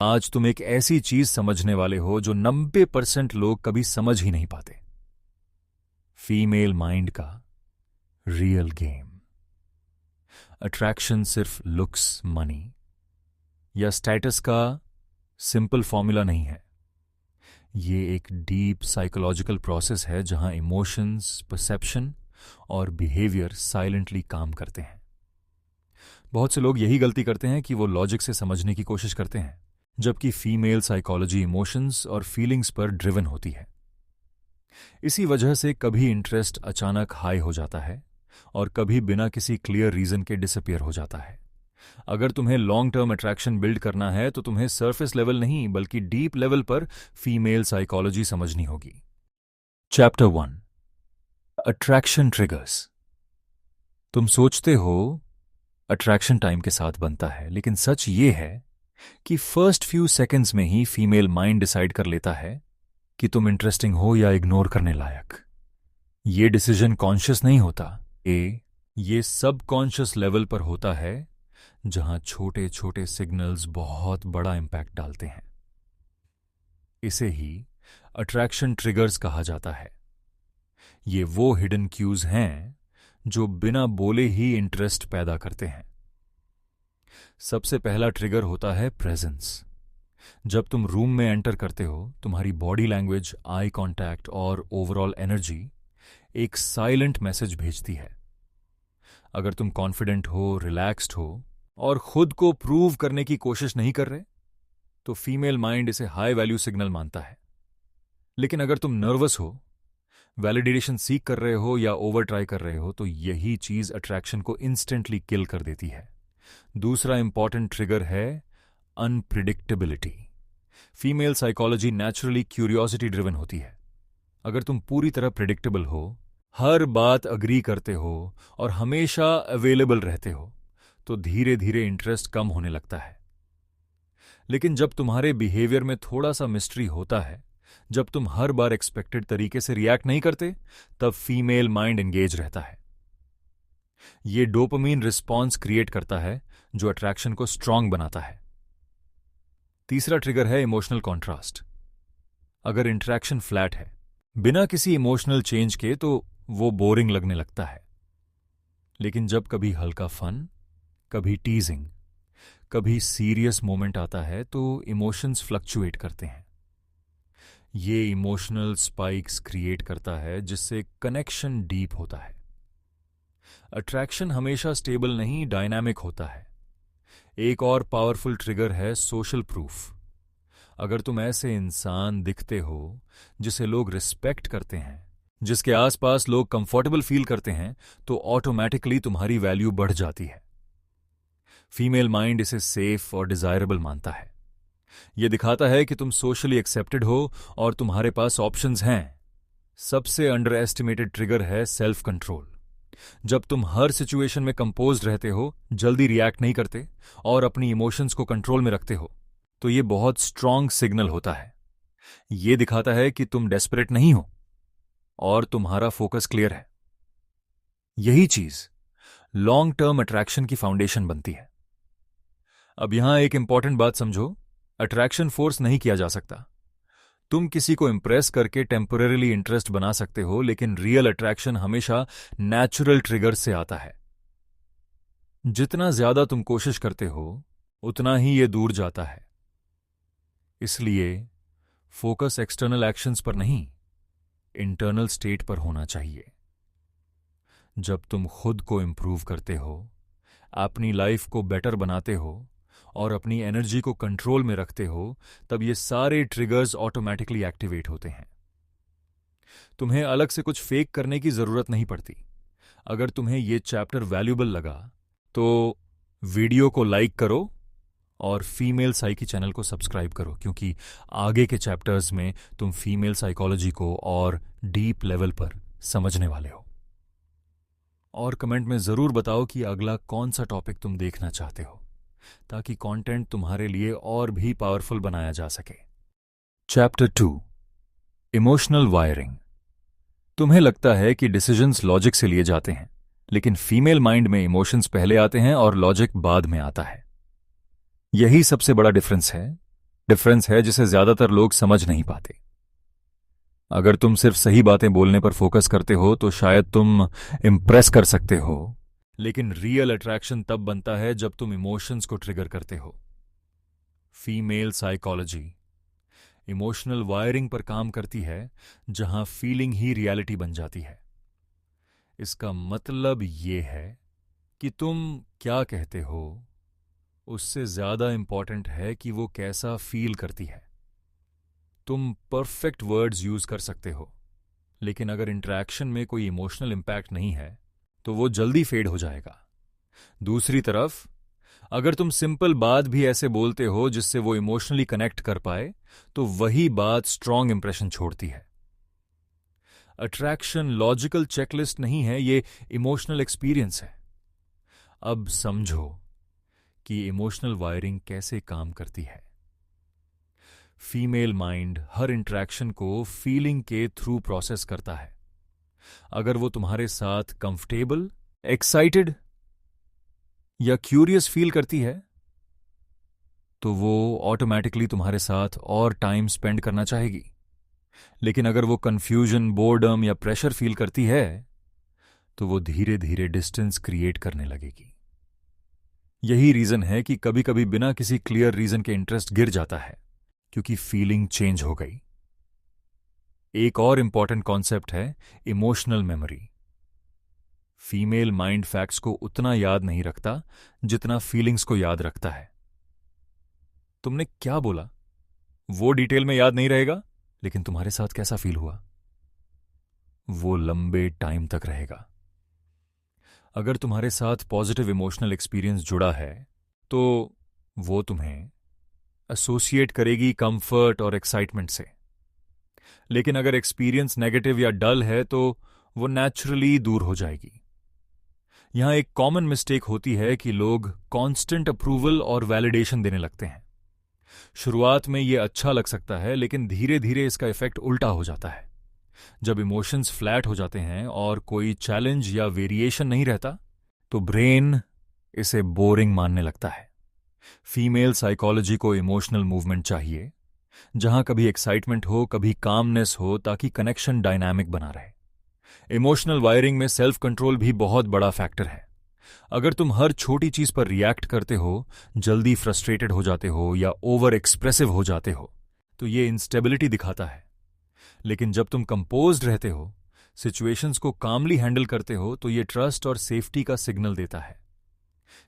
आज तुम एक ऐसी चीज समझने वाले हो जो 90% लोग कभी समझ ही नहीं पाते। फीमेल माइंड का रियल गेम। अट्रैक्शन सिर्फ लुक्स, मनी या स्टेटस का सिंपल फॉर्मूला नहीं है। ये एक डीप साइकोलॉजिकल प्रोसेस है जहां इमोशंस, परसेप्शन और बिहेवियर साइलेंटली काम करते हैं। बहुत से लोग यही गलती करते हैं कि वो लॉजिक से समझने की कोशिश करते हैं, जबकि फीमेल साइकोलॉजी इमोशंस और फीलिंग्स पर ड्रिवन होती है। इसी वजह से कभी इंटरेस्ट अचानक हाई हो जाता है और कभी बिना किसी क्लियर रीजन के डिसअपियर हो जाता है। अगर तुम्हें लॉन्ग टर्म अट्रैक्शन बिल्ड करना है तो तुम्हें सरफेस लेवल नहीं बल्कि डीप लेवल पर फीमेल साइकोलॉजी समझनी होगी। Chapter 1, attraction triggers. तुम सोचते हो अट्रैक्शन टाइम के साथ बनता है, लेकिन सच ये है कि फर्स्ट फ्यू सेकंड्स में ही फीमेल माइंड डिसाइड कर लेता है कि तुम इंटरेस्टिंग हो या इग्नोर करने लायक। ये डिसीजन कॉन्शियस नहीं होता, ये सब कॉन्शियस लेवल पर होता है, जहां छोटे छोटे सिग्नल्स बहुत बड़ा इंपैक्ट डालते हैं। इसे ही अट्रैक्शन ट्रिगर्स कहा जाता है। ये वो हिडन क्यूज हैं जो बिना बोले ही इंटरेस्ट पैदा करते हैं। सबसे पहला ट्रिगर होता है प्रेजेंस। जब तुम रूम में एंटर करते हो, तुम्हारी बॉडी लैंग्वेज, आई कांटेक्ट और ओवरऑल एनर्जी एक साइलेंट मैसेज भेजती है। अगर तुम कॉन्फिडेंट हो, रिलैक्स्ड हो और खुद को प्रूव करने की कोशिश नहीं कर रहे, तो फीमेल माइंड इसे हाई वैल्यू सिग्नल मानता है। लेकिन अगर तुम नर्वस हो, वैलिडेशन सीख कर रहे हो या ओवर ट्राई कर रहे हो, तो यही चीज अट्रैक्शन को इंस्टेंटली किल कर देती है। दूसरा इंपॉर्टेंट ट्रिगर है unpredictability. Female psychology naturally curiosity driven होती है। अगर तुम पूरी तरह प्रिडिक्टेबल हो, हर बात अग्री करते हो और हमेशा अवेलेबल रहते हो, तो धीरे धीरे इंटरेस्ट कम होने लगता है। लेकिन जब तुम्हारे बिहेवियर में थोड़ा सा मिस्ट्री होता है, जब तुम हर बार एक्सपेक्टेड तरीके से रिएक्ट नहीं करते, तब फीमेल माइंड एंगेज रहता है। यह डोपामीन रिस्पॉन्स क्रिएट करता है जो अट्रैक्शन को स्ट्रांग बनाता है। तीसरा ट्रिगर है इमोशनल कॉन्ट्रास्ट। अगर इंटरेक्शन फ्लैट है, बिना किसी इमोशनल चेंज के, तो वो बोरिंग लगने लगता है। लेकिन जब कभी हल्का फन, कभी टीजिंग, कभी सीरियस मोमेंट आता है, तो इमोशंस फ्लक्चुएट करते हैं। ये इमोशनल स्पाइक्स क्रिएट करता है जिससे कनेक्शन डीप होता है। अट्रैक्शन हमेशा स्टेबल नहीं, डायनामिक होता है। एक और पावरफुल ट्रिगर है सोशल प्रूफ। अगर तुम ऐसे इंसान दिखते हो जिसे लोग रिस्पेक्ट करते हैं, जिसके आसपास लोग कंफर्टेबल फील करते हैं, तो ऑटोमेटिकली तुम्हारी वैल्यू बढ़ जाती है। फीमेल माइंड इसे सेफ और डिजायरेबल मानता है। यह दिखाता है कि तुम सोशली एक्सेप्टेड हो और तुम्हारे पास ऑप्शंस हैं। सबसे अंडर एस्टिमेटेड ट्रिगर है सेल्फ कंट्रोल। जब तुम हर सिचुएशन में कंपोज्ड रहते हो, जल्दी रिएक्ट नहीं करते और अपनी इमोशंस को कंट्रोल में रखते हो, तो यह बहुत स्ट्रांग सिग्नल होता है। यह दिखाता है कि तुम डेस्परेट नहीं हो और तुम्हारा फोकस क्लियर है। यही चीज लॉन्ग टर्म अट्रैक्शन की फाउंडेशन बनती है। अब यहां एक इंपॉर्टेंट बात समझो, अट्रैक्शन फोर्स नहीं किया जा सकता। तुम किसी को इंप्रेस करके टेम्परेरीली इंटरेस्ट बना सकते हो, लेकिन रियल अट्रैक्शन हमेशा नेचुरल ट्रिगर से आता है। जितना ज्यादा तुम कोशिश करते हो, उतना ही यह दूर जाता है। इसलिए फोकस एक्सटर्नल एक्शंस पर नहीं, इंटरनल स्टेट पर होना चाहिए। जब तुम खुद को इंप्रूव करते हो, अपनी लाइफ को बेटर बनाते हो और अपनी एनर्जी को कंट्रोल में रखते हो, तब ये सारे ट्रिगर्स ऑटोमेटिकली एक्टिवेट होते हैं। तुम्हें अलग से कुछ फेक करने की जरूरत नहीं पड़ती। अगर तुम्हें ये चैप्टर वैल्यूबल लगा तो वीडियो को लाइक करो और फीमेल साइकी चैनल को सब्सक्राइब करो, क्योंकि आगे के चैप्टर्स में तुम फीमेल साइकोलॉजी को और डीप लेवल पर समझने वाले हो। और कमेंट में जरूर बताओ कि अगला कौन सा टॉपिक तुम देखना चाहते हो, ताकि कंटेंट तुम्हारे लिए और भी पावरफुल बनाया जा सके। Chapter 2, emotional wiring. तुम्हें लगता है कि डिसीजंस लॉजिक से लिए जाते हैं, लेकिन फीमेल माइंड में इमोशंस पहले आते हैं और लॉजिक बाद में आता है। यही सबसे बड़ा डिफरेंस है। डिफरेंस है जिसे ज्यादातर लोग समझ नहीं पाते। अगर तुम सिर्फ सही बातें बोलने पर फोकस करते हो तो शायद तुम इम्प्रेस कर सकते हो, लेकिन रियल अट्रैक्शन तब बनता है जब तुम इमोशंस को ट्रिगर करते हो। फीमेल साइकोलॉजी इमोशनल वायरिंग पर काम करती है, जहां फीलिंग ही रियलिटी बन जाती है। इसका मतलब ये है कि तुम क्या कहते हो उससे ज्यादा इंपॉर्टेंट है कि वो कैसा फील करती है। तुम परफेक्ट वर्ड्स यूज कर सकते हो, लेकिन अगर इंटरेक्शन में कोई इमोशनल इंपैक्ट नहीं है तो वो जल्दी फेड हो जाएगा। दूसरी तरफ, अगर तुम सिंपल बात भी ऐसे बोलते हो जिससे वो इमोशनली कनेक्ट कर पाए, तो वही बात स्ट्रांग इंप्रेशन छोड़ती है। अट्रैक्शन लॉजिकल चेकलिस्ट नहीं है, ये इमोशनल एक्सपीरियंस है। अब समझो कि इमोशनल वायरिंग कैसे काम करती है। फीमेल माइंड हर इंटरेक्शन को फीलिंग के थ्रू प्रोसेस करता है। अगर वो तुम्हारे साथ कंफर्टेबल, एक्साइटेड या क्यूरियस फील करती है तो वो ऑटोमेटिकली तुम्हारे साथ और टाइम स्पेंड करना चाहेगी। लेकिन अगर वो कंफ्यूजन, बोर्डम या प्रेशर फील करती है तो वो धीरे धीरे डिस्टेंस क्रिएट करने लगेगी। यही रीजन है कि कभी कभी बिना किसी क्लियर रीजन के इंटरेस्ट गिर जाता है, क्योंकि फीलिंग चेंज हो गई। एक और इंपॉर्टेंट कॉन्सेप्ट है emotional memory. Female mind facts को उतना याद नहीं रखता जितना फीलिंग्स को याद रखता है। तुमने क्या बोला वो डिटेल में याद नहीं रहेगा, लेकिन तुम्हारे साथ कैसा फील हुआ वो लंबे टाइम तक रहेगा। अगर तुम्हारे साथ पॉजिटिव इमोशनल एक्सपीरियंस जुड़ा है तो वो तुम्हें एसोसिएट करेगी कंफर्ट और एक्साइटमेंट से। लेकिन अगर एक्सपीरियंस नेगेटिव या डल है तो वो नेचुरली दूर हो जाएगी। यहां एक कॉमन मिस्टेक होती है कि लोग कांस्टेंट अप्रूवल और वैलिडेशन देने लगते हैं। शुरुआत में ये अच्छा लग सकता है, लेकिन धीरे धीरे इसका इफेक्ट उल्टा हो जाता है। जब इमोशंस फ्लैट हो जाते हैं और कोई चैलेंज या वेरिएशन नहीं रहता तो ब्रेन इसे बोरिंग मानने लगता है। फीमेल साइकोलॉजी को इमोशनल मूवमेंट चाहिए, जहां कभी एक्साइटमेंट हो, कभी कामनेस हो, ताकि कनेक्शन डायनामिक बना रहे। इमोशनल वायरिंग में सेल्फ कंट्रोल भी बहुत बड़ा फैक्टर है। अगर तुम हर छोटी चीज पर रिएक्ट करते हो, जल्दी फ्रस्ट्रेटेड हो जाते हो या ओवर एक्सप्रेसिव हो जाते हो, तो ये इंस्टेबिलिटी दिखाता है। लेकिन जब तुम कंपोज्ड रहते हो, सिचुएशंस को कामली हैंडल करते हो, तो ये ट्रस्ट और सेफ्टी का सिग्नल देता है।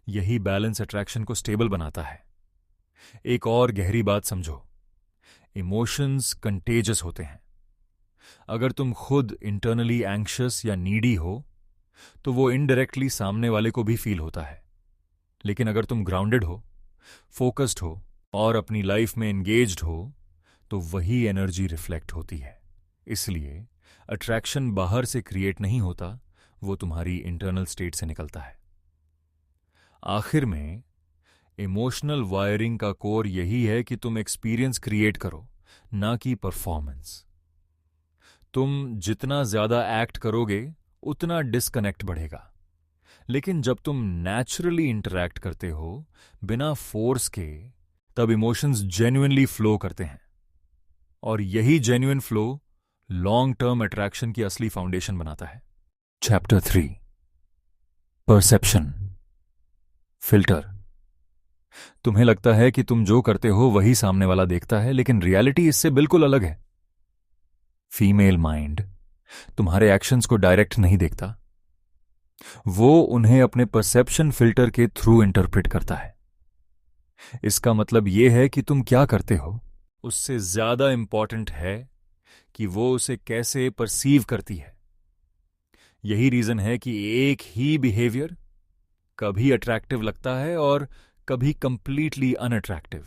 यही बैलेंस अट्रैक्शन को स्टेबल बनाता है। एक और गहरी बात समझो, इमोशंस कंटेजियस होते हैं। अगर तुम खुद इंटरनली एंग्शियस या नीडी हो तो वो इनडायरेक्टली सामने वाले को भी फील होता है। लेकिन अगर तुम ग्राउंडेड हो, फोकस्ड हो और अपनी लाइफ में एंगेज्ड हो तो वही एनर्जी रिफ्लेक्ट होती है। इसलिए अट्रैक्शन बाहर से क्रिएट नहीं होता, वो तुम्हारी इंटरनल स्टेट से निकलता है। आखिर में इमोशनल वायरिंग का कोर यही है कि तुम एक्सपीरियंस क्रिएट करो, ना कि परफॉर्मेंस। तुम जितना ज्यादा एक्ट करोगे उतना डिस्कनेक्ट बढ़ेगा। लेकिन जब तुम नेचुरली इंटरैक्ट करते हो बिना फोर्स के, तब इमोशंस जेन्युइनली फ्लो करते हैं। और यही genuine flow long term attraction की असली फाउंडेशन बनाता है। Chapter 3, perception filter. तुम्हें लगता है कि तुम जो करते हो वही सामने वाला देखता है, लेकिन रियलिटी इससे बिल्कुल अलग है। फीमेल माइंड तुम्हारे एक्शंस को डायरेक्ट नहीं देखता, वो उन्हें अपने परसेप्शन फिल्टर के थ्रू इंटरप्रेट करता है। इसका मतलब यह है कि तुम क्या करते हो उससे ज्यादा इंपॉर्टेंट है कि वो उसे कैसे परसीव करती है। यही रीजन है कि एक ही बिहेवियर कभी अट्रैक्टिव लगता है और कभी कंप्लीटली अनअट्रैक्टिव।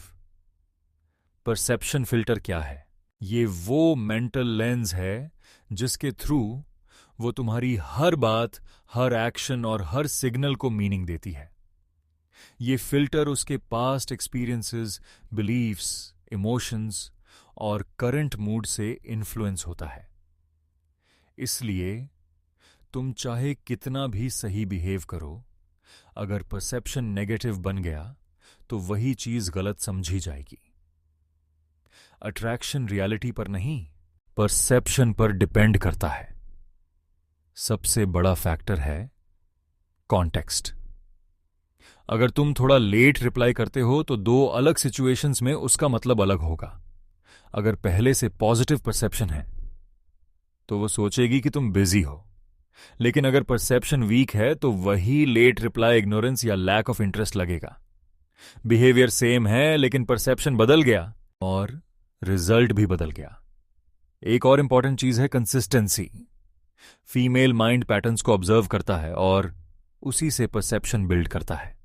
परसेप्शन फिल्टर क्या है? ये वो मेंटल लेंस है जिसके थ्रू वो तुम्हारी हर बात, हर एक्शन और हर सिग्नल को मीनिंग देती है। ये फिल्टर उसके पास्ट एक्सपीरियंसेस, बिलीफ्स, इमोशंस और करंट मूड से इन्फ्लुएंस होता है। इसलिए तुम चाहे कितना भी सही बिहेव करो, अगर परसेप्शन नेगेटिव बन गया तो वही चीज गलत समझी जाएगी। अट्रैक्शन रियलिटी पर नहीं, परसेप्शन पर डिपेंड करता है। सबसे बड़ा फैक्टर है कॉन्टेक्स्ट। अगर तुम थोड़ा लेट रिप्लाई करते हो तो दो अलग सिचुएशंस में उसका मतलब अलग होगा। अगर पहले से पॉजिटिव परसेप्शन है तो वो सोचेगी कि तुम बिजी हो, लेकिन अगर परसेप्शन वीक है तो वही लेट रिप्लाई इग्नोरेंस या लैक ऑफ इंटरेस्ट लगेगा। बिहेवियर सेम है लेकिन परसेप्शन बदल गया और रिजल्ट भी बदल गया। एक और इंपॉर्टेंट चीज है कंसिस्टेंसी। फीमेल माइंड पैटर्न्स को ऑब्जर्व करता है और उसी से परसेप्शन बिल्ड करता है।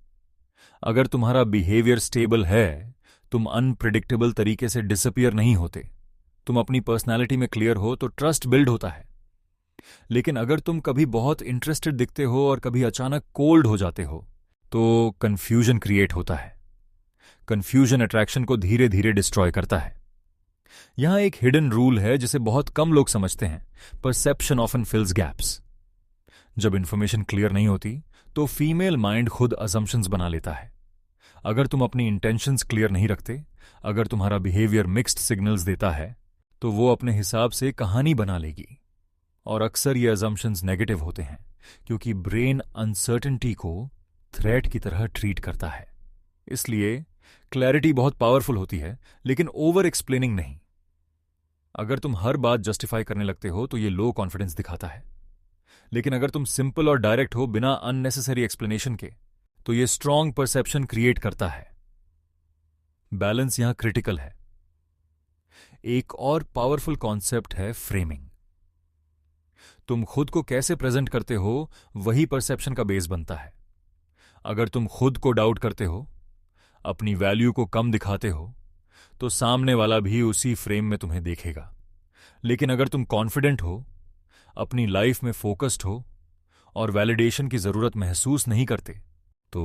अगर तुम्हारा बिहेवियर स्टेबल है, तुम अनप्रिडिक्टेबल तरीके से डिसअपियर नहीं होते, तुम अपनी पर्सनालिटी में क्लियर हो, तो ट्रस्ट बिल्ड होता है। लेकिन अगर तुम कभी बहुत इंटरेस्टेड दिखते हो और कभी अचानक कोल्ड हो जाते हो तो कंफ्यूजन क्रिएट होता है। कंफ्यूजन अट्रैक्शन को धीरे धीरे डिस्ट्रॉय करता है। यहां एक हिडन रूल है जिसे बहुत कम लोग समझते हैं। Perception often fills gaps. जब इंफॉर्मेशन क्लियर नहीं होती तो फीमेल माइंड खुद असम्पशंस बना लेता है। अगर तुम अपनी इंटेंशंस क्लियर नहीं रखते, अगर तुम्हारा बिहेवियर मिक्स्ड सिग्नल्स देता है, तो वो अपने हिसाब से कहानी बना लेगी। और अक्सर ये असम्पशंस नेगेटिव होते हैं क्योंकि ब्रेन अनसर्टेनिटी को थ्रेट की तरह ट्रीट करता है। इसलिए क्लैरिटी बहुत पावरफुल होती है, लेकिन ओवर एक्सप्लेनिंग नहीं। अगर तुम हर बात जस्टिफाई करने लगते हो तो ये लो कॉन्फिडेंस दिखाता है, लेकिन अगर तुम सिंपल और डायरेक्ट हो बिना अननेसेसरी एक्सप्लेनेशन के, तो ये स्ट्रॉन्ग परसेप्शन क्रिएट करता है। बैलेंस यहां क्रिटिकल है। एक और पावरफुल कॉन्सेप्ट है फ्रेमिंग। तुम खुद को कैसे प्रेजेंट करते हो वही परसेप्शन का बेस बनता है। अगर तुम खुद को डाउट करते हो, अपनी वैल्यू को कम दिखाते हो, तो सामने वाला भी उसी फ्रेम में तुम्हें देखेगा। लेकिन अगर तुम कॉन्फिडेंट हो, अपनी लाइफ में फोकस्ड हो और वैलिडेशन की जरूरत महसूस नहीं करते, तो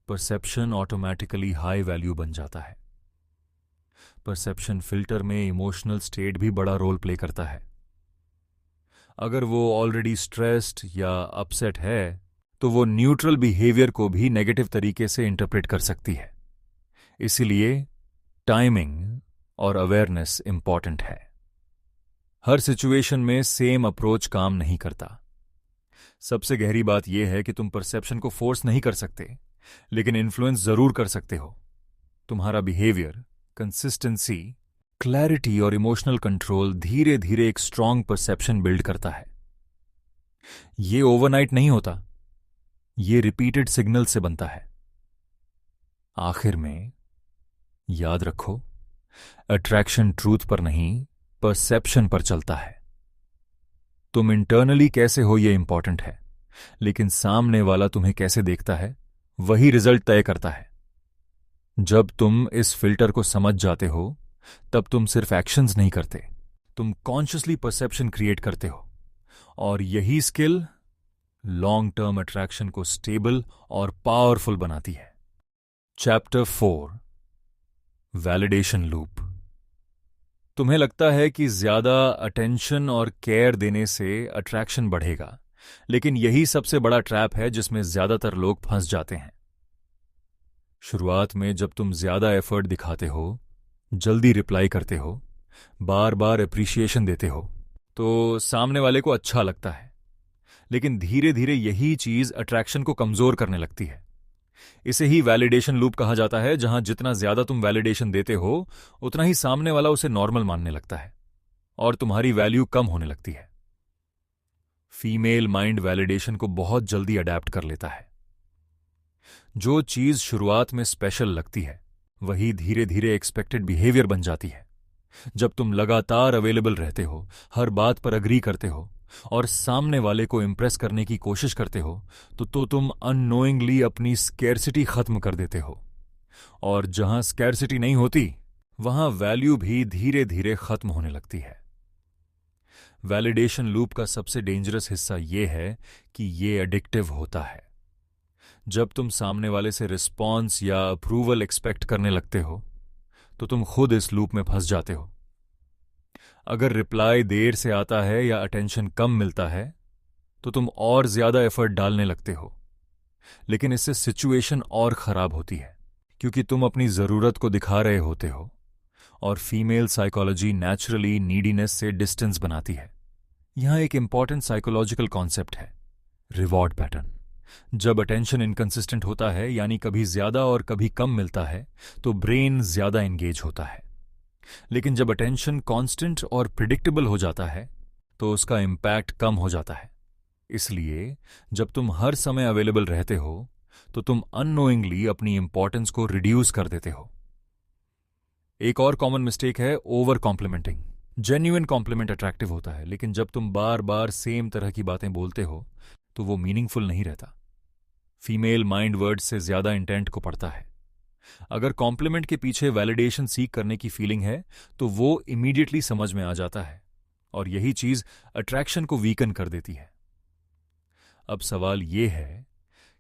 परसेप्शन ऑटोमेटिकली हाई वैल्यू बन जाता है। परसेप्शन फिल्टर में इमोशनल स्टेट भी बड़ा रोल प्ले करता है। अगर वो ऑलरेडी स्ट्रेस्ड या अपसेट है तो वो न्यूट्रल बिहेवियर को भी नेगेटिव तरीके से इंटरप्रेट कर सकती है। इसीलिए टाइमिंग और अवेयरनेस इंपॉर्टेंट है। हर सिचुएशन में सेम अप्रोच काम नहीं करता। सबसे गहरी बात यह है कि तुम परसेप्शन को फोर्स नहीं कर सकते, लेकिन इन्फ्लुएंस जरूर कर सकते हो। तुम्हारा बिहेवियर, कंसिस्टेंसी, क्लैरिटी और इमोशनल कंट्रोल धीरे धीरे एक स्ट्रांग परसेप्शन बिल्ड करता है। ये ओवरनाइट नहीं होता, ये रिपीटेड सिग्नल से बनता है। आखिर में याद रखो, अट्रैक्शन ट्रूथ पर नहीं, परसेप्शन पर चलता है। तुम इंटरनली कैसे हो ये इंपॉर्टेंट है, लेकिन सामने वाला तुम्हें कैसे देखता है वही रिजल्ट तय करता है। जब तुम इस फिल्टर को समझ जाते हो, तब तुम सिर्फ एक्शंस नहीं करते, तुम कॉन्शियसली परसेप्शन क्रिएट करते हो। और यही स्किल लॉन्ग टर्म अट्रैक्शन को स्टेबल और पावरफुल बनाती है। Chapter 4, validation loop. तुम्हें लगता है कि ज्यादा अटेंशन और केयर देने से अट्रैक्शन बढ़ेगा, लेकिन यही सबसे बड़ा ट्रैप है जिसमें ज्यादातर लोग फंस जाते हैं। शुरुआत में जब तुम ज्यादा एफर्ट दिखाते हो, जल्दी रिप्लाई करते हो, बार बार अप्रिशिएशन देते हो, तो सामने वाले को अच्छा लगता है। लेकिन धीरे धीरे यही चीज अट्रैक्शन को कमजोर करने लगती है। इसे ही वैलिडेशन लूप कहा जाता है, जहां जितना ज्यादा तुम वैलिडेशन देते हो, उतना ही सामने वाला उसे नॉर्मल मानने लगता है और तुम्हारी वैल्यू कम होने लगती है। फीमेल माइंड वैलिडेशन को बहुत जल्दी अडैप्ट कर लेता है। जो चीज शुरुआत में स्पेशल लगती है, वही धीरे धीरे एक्सपेक्टेड बिहेवियर बन जाती है। जब तुम लगातार अवेलेबल रहते हो, हर बात पर अग्री करते हो और सामने वाले को इंप्रेस करने की कोशिश करते हो, तो तुम अननोइंगली अपनी स्कैर्सिटी खत्म कर देते हो। और जहां स्कैर्सिटी नहीं होती, वहां वैल्यू भी धीरे धीरे खत्म होने लगती है। वैलिडेशन लूप का सबसे डेंजरस हिस्सा यह है कि यह एडिक्टिव होता है। जब तुम सामने वाले से रिस्पॉन्स या अप्रूवल एक्सपेक्ट करने लगते हो, तो तुम खुद इस लूप में फंस जाते हो। अगर रिप्लाई देर से आता है या अटेंशन कम मिलता है, तो तुम और ज्यादा एफर्ट डालने लगते हो। लेकिन इससे सिचुएशन और खराब होती है, क्योंकि तुम अपनी जरूरत को दिखा रहे होते हो और फीमेल साइकोलॉजी नेचुरली नीडीनेस से डिस्टेंस बनाती है। यहां एक इंपॉर्टेंट साइकोलॉजिकल कॉन्सेप्ट है, रिवॉर्ड पैटर्न। जब अटेंशन इनकंसिस्टेंट होता है, यानी कभी ज्यादा और कभी कम मिलता है, तो ब्रेन ज्यादा एंगेज होता है। लेकिन जब अटेंशन कांस्टेंट और प्रिडिक्टेबल हो जाता है, तो उसका इम्पैक्ट कम हो जाता है। इसलिए जब तुम हर समय अवेलेबल रहते हो, तो तुम अननोइंगली अपनी इंपॉर्टेंस को रिड्यूस कर देते हो। एक और कॉमन मिस्टेक है over complimenting. Genuine compliment attractive होता है, लेकिन जब तुम बार बार सेम तरह की बातें बोलते हो, तो वो मीनिंगफुल नहीं रहता। फीमेल माइंड वर्ड से ज्यादा इंटेंट को पढ़ता है। अगर कॉम्प्लीमेंट के पीछे वैलिडेशन सीख करने की फीलिंग है, तो वो इमीडिएटली समझ में आ जाता है, और यही चीज अट्रैक्शन को वीकन कर देती है। अब सवाल यह है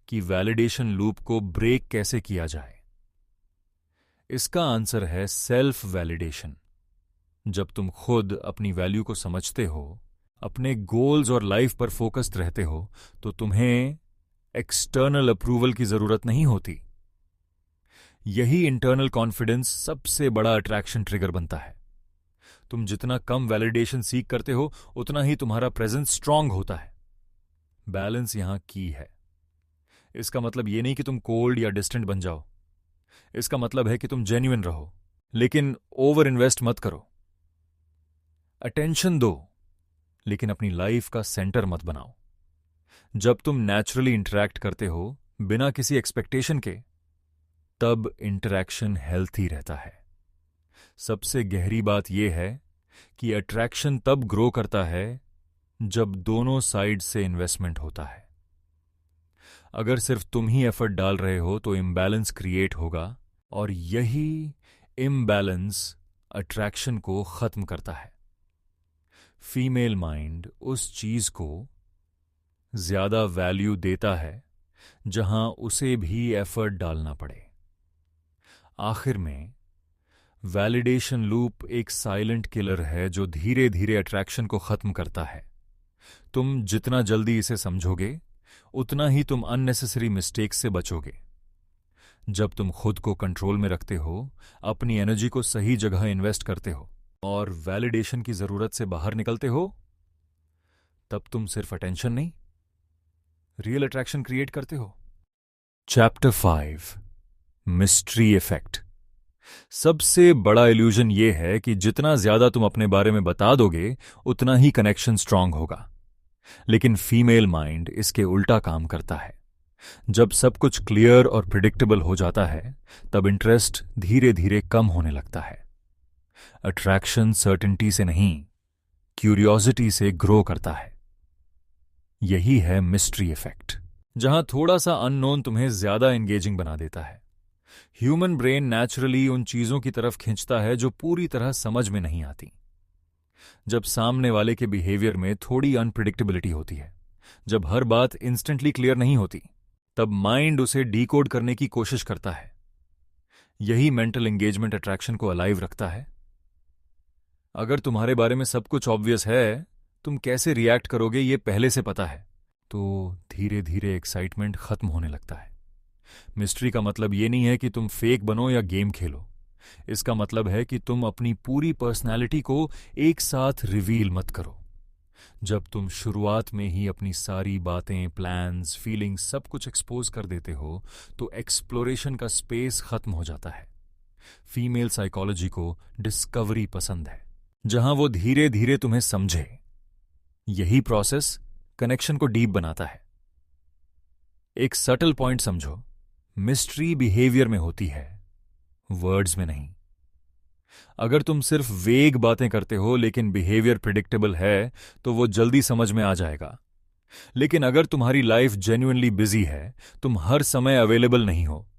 कि वैलिडेशन लूप को ब्रेक कैसे किया जाए। इसका आंसर है सेल्फ वैलिडेशन। जब तुम खुद अपनी वैल्यू को समझते हो, अपने गोल्स और लाइफ पर फोकस्ड रहते हो, तो तुम्हें एक्सटर्नल अप्रूवल की जरूरत नहीं होती। यही इंटरनल कॉन्फिडेंस सबसे बड़ा अट्रैक्शन ट्रिगर बनता है। तुम जितना कम वैलिडेशन सीख करते हो, उतना ही तुम्हारा प्रेजेंस स्ट्रांग होता है। बैलेंस यहां की है। इसका मतलब यह नहीं कि तुम कोल्ड या डिस्टेंट बन जाओ। इसका मतलब है कि तुम जेन्युइन रहो, लेकिन ओवर इन्वेस्ट मत करो। अटेंशन दो, लेकिन अपनी लाइफ का सेंटर मत बनाओ। जब तुम नेचुरली इंटरैक्ट करते हो बिना किसी एक्सपेक्टेशन के, तब इंटरैक्शन हेल्थी रहता है। सबसे गहरी बात यह है कि अट्रैक्शन तब ग्रो करता है जब दोनों साइड से इन्वेस्टमेंट होता है। अगर सिर्फ तुम ही एफर्ट डाल रहे हो, तो इम्बैलेंस क्रिएट होगा, और यही इम्बैलेंस अट्रैक्शन को खत्म करता है। फीमेल माइंड उस चीज को ज्यादा वैल्यू देता है जहां उसे भी एफर्ट डालना पड़े। आखिर में वैलिडेशन लूप एक साइलेंट किलर है जो धीरे धीरे अट्रैक्शन को खत्म करता है। तुम जितना जल्दी इसे समझोगे, उतना ही तुम अननेसेसरी मिस्टेक्स से बचोगे। जब तुम खुद को कंट्रोल में रखते हो, अपनी एनर्जी को सही जगह इन्वेस्ट करते हो और वैलिडेशन की जरूरत से बाहर निकलते हो, तब तुम सिर्फ अटेंशन नहीं, रियल अट्रैक्शन क्रिएट करते हो। Chapter 5, mystery effect. सबसे बड़ा इल्यूजन यह है कि जितना ज्यादा तुम अपने बारे में बता दोगे, उतना ही कनेक्शन स्ट्रांग होगा। लेकिन फीमेल माइंड इसके उल्टा काम करता है। जब सब कुछ क्लियर और प्रिडिक्टेबल हो जाता है, तब इंटरेस्ट धीरे धीरे कम होने लगता है। अट्रैक्शन सर्टेनिटी से नहीं, क्यूरियोसिटी से ग्रो करता है। यही है मिस्ट्री इफेक्ट, जहां थोड़ा सा अननोन तुम्हें ज्यादा एंगेजिंग बना देता है। ह्यूमन ब्रेन नेचुरली उन चीजों की तरफ खींचता है जो पूरी तरह समझ में नहीं आती। जब सामने वाले के बिहेवियर में थोड़ी अनप्रिडिक्टेबिलिटी होती है, जब हर बात इंस्टेंटली क्लियर नहीं होती, तब माइंड उसे डीकोड करने की कोशिश करता है। यही मेंटल एंगेजमेंट अट्रैक्शन को अलाइव रखता है। अगर तुम्हारे बारे में सब कुछ ऑब्वियस है, तुम कैसे रिएक्ट करोगे ये पहले से पता है, तो धीरे धीरे एक्साइटमेंट खत्म होने लगता है। मिस्ट्री का मतलब ये नहीं है कि तुम फेक बनो या गेम खेलो। इसका मतलब है कि तुम अपनी पूरी पर्सनैलिटी को एक साथ रिवील मत करो। जब तुम शुरुआत में ही अपनी सारी बातें, प्लान्स, फीलिंग्स सब कुछ एक्सपोज कर देते हो, तो एक्सप्लोरेशन का स्पेस खत्म हो जाता है। फीमेल साइकोलॉजी को डिस्कवरी पसंद है, जहां वो धीरे धीरे तुम्हें समझे। यही प्रोसेस कनेक्शन को डीप बनाता है। एक सटल पॉइंट समझो, मिस्ट्री बिहेवियर में होती है, वर्ड्स में नहीं। अगर तुम सिर्फ वेग बातें करते हो लेकिन बिहेवियर प्रिडिक्टेबल है, तो वो जल्दी समझ में आ जाएगा। लेकिन अगर तुम्हारी लाइफ जेन्युइनली बिजी है, तुम हर समय अवेलेबल नहीं हो,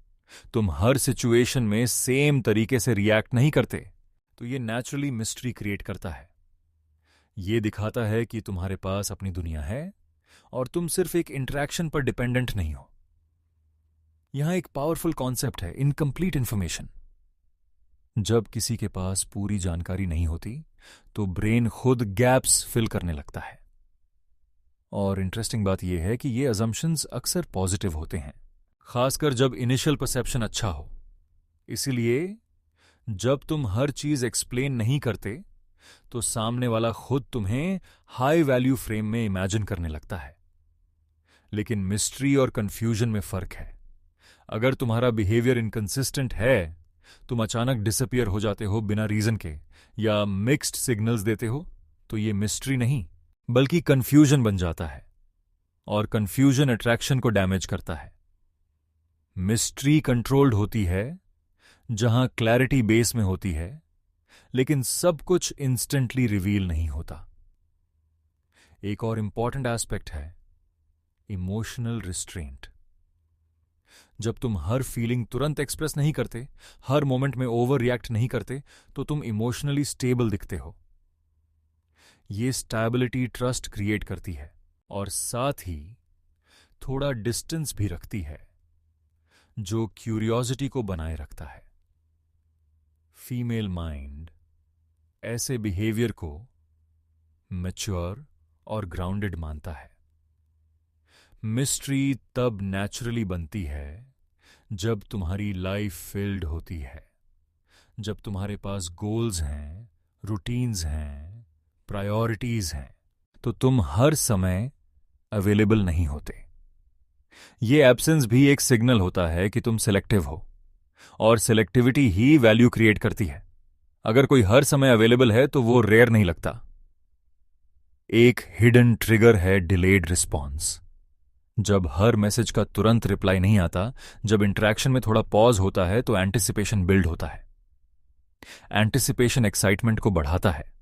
तुम हर सिचुएशन में सेम तरीके से रिएक्ट नहीं करते, तो ये नेचुरली मिस्ट्री क्रिएट करता है। ये दिखाता है कि तुम्हारे पास अपनी दुनिया है और तुम सिर्फ एक इंटरैक्शन पर डिपेंडेंट नहीं हो। यहां एक पावरफुल कॉन्सेप्ट है, इनकम्प्लीट इंफॉर्मेशन। जब किसी के पास पूरी जानकारी नहीं होती, तो ब्रेन खुद गैप्स फिल करने लगता है। और इंटरेस्टिंग बात यह है कि ये अजम्पशंस अक्सर पॉजिटिव होते हैं, खासकर जब इनिशियल परसेप्शन अच्छा हो। इसीलिए जब तुम हर चीज एक्सप्लेन नहीं करते तो सामने वाला खुद तुम्हें हाई वैल्यू फ्रेम में इमेजिन करने लगता है। लेकिन मिस्ट्री और कंफ्यूजन में फर्क है। अगर तुम्हारा बिहेवियर इनकंसिस्टेंट है, तुम अचानक डिसअपियर हो जाते हो बिना रीजन के, या मिक्स्ड सिग्नल्स देते हो, तो ये मिस्ट्री नहीं बल्कि कंफ्यूजन बन जाता है। और कंफ्यूजन अट्रैक्शन को डैमेज करता है। मिस्ट्री कंट्रोल्ड होती है जहां क्लैरिटी बेस में होती है, लेकिन सब कुछ इंस्टेंटली रिवील नहीं होता। एक और इंपॉर्टेंट एस्पेक्ट है इमोशनल रिस्ट्रेंट। जब तुम हर फीलिंग तुरंत एक्सप्रेस नहीं करते, हर मोमेंट में ओवर रिएक्ट नहीं करते, तो तुम इमोशनली स्टेबल दिखते हो। ये स्टेबिलिटी ट्रस्ट क्रिएट करती है और साथ ही थोड़ा डिस्टेंस भी रखती है, जो क्यूरियोसिटी को बनाए रखता है। फीमेल माइंड ऐसे बिहेवियर को मैच्योर और ग्राउंडेड मानता है। मिस्ट्री तब नेचुरली बनती है जब तुम्हारी लाइफ फिल्ड होती है, जब तुम्हारे पास गोल्स हैं, रूटीन्स हैं, प्रायोरिटीज हैं, तो तुम हर समय अवेलेबल नहीं होते। ये एब्सेंस भी एक सिग्नल होता है कि तुम सिलेक्टिव हो, और सिलेक्टिविटी ही वैल्यू क्रिएट करती है। अगर कोई हर समय अवेलेबल है तो वो रेयर नहीं लगता। एक हिडन ट्रिगर है डिलेड रिस्पॉन्स। जब हर मैसेज का तुरंत रिप्लाई नहीं आता, जब इंटरेक्शन में थोड़ा पॉज होता है, तो एंटिसिपेशन बिल्ड होता है। एंटिसिपेशन एक्साइटमेंट को बढ़ाता है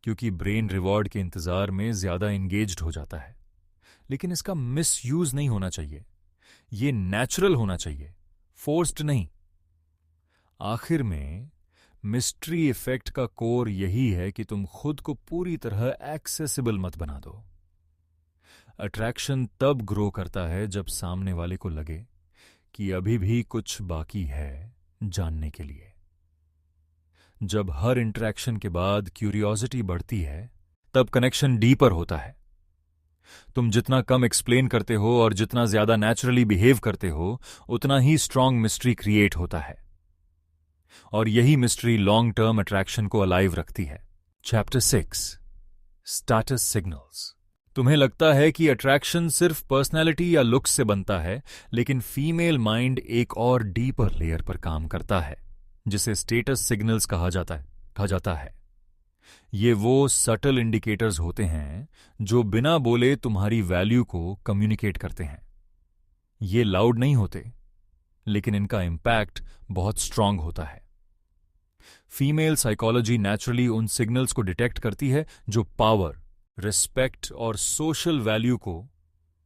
क्योंकि ब्रेन रिवॉर्ड के इंतजार में ज्यादा एंगेज्ड हो जाता है। लेकिन इसका मिसयूज नहीं होना चाहिए। ये नेचुरल होना चाहिए, फोर्स्ड नहीं। आखिर में मिस्ट्री इफेक्ट का कोर यही है कि तुम खुद को पूरी तरह एक्सेसिबल मत बना दो। अट्रैक्शन तब ग्रो करता है जब सामने वाले को लगे कि अभी भी कुछ बाकी है जानने के लिए। जब हर इंटरेक्शन के बाद क्यूरियोसिटी बढ़ती है, तब कनेक्शन डीपर होता है। तुम जितना कम एक्सप्लेन करते हो और जितना ज्यादा नेचुरली बिहेव करते हो, उतना ही स्ट्रांग मिस्ट्री क्रिएट होता है। और यही मिस्ट्री लॉन्ग टर्म अट्रैक्शन को अलाइव रखती है। Chapter 6 status signals. तुम्हें लगता है कि अट्रैक्शन सिर्फ पर्सनैलिटी या लुक्स से बनता है, लेकिन फीमेल माइंड एक और डीपर लेयर पर काम करता है, जिसे स्टेटस सिग्नल्स कहा जाता है। ये वो सटल इंडिकेटर्स होते हैं जो बिना बोले तुम्हारी वैल्यू को कम्युनिकेट करते हैं। ये लाउड नहीं होते, लेकिन इनका इम्पैक्ट बहुत स्ट्रांग होता है। फीमेल साइकोलॉजी नेचुरली उन सिग्नल्स को डिटेक्ट करती है जो पावर, रिस्पेक्ट और सोशल वैल्यू को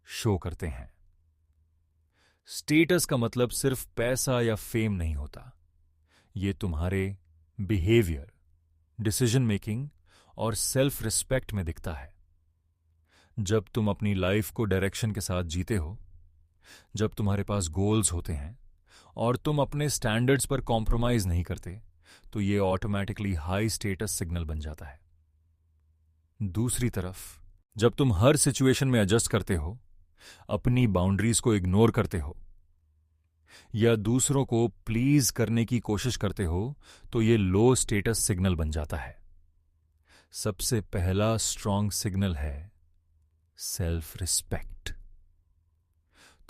शो करते हैं। स्टेटस का मतलब सिर्फ पैसा या फेम नहीं होता। ये तुम्हारे बिहेवियर, डिसीजन मेकिंग और सेल्फ रिस्पेक्ट में दिखता है। जब तुम अपनी लाइफ को डायरेक्शन के साथ जीते हो, जब तुम्हारे पास गोल्स होते हैं और तुम अपने स्टैंडर्ड्स पर कॉम्प्रोमाइज नहीं करते, तो ये ऑटोमेटिकली हाई स्टेटस सिग्नल बन जाता है। दूसरी तरफ, जब तुम हर सिचुएशन में एडजस्ट करते हो, अपनी बाउंड्रीज को इग्नोर करते हो या दूसरों को प्लीज करने की कोशिश करते हो, तो ये लो स्टेटस सिग्नल बन जाता है। सबसे पहला स्ट्रांग सिग्नल है सेल्फ रिस्पेक्ट।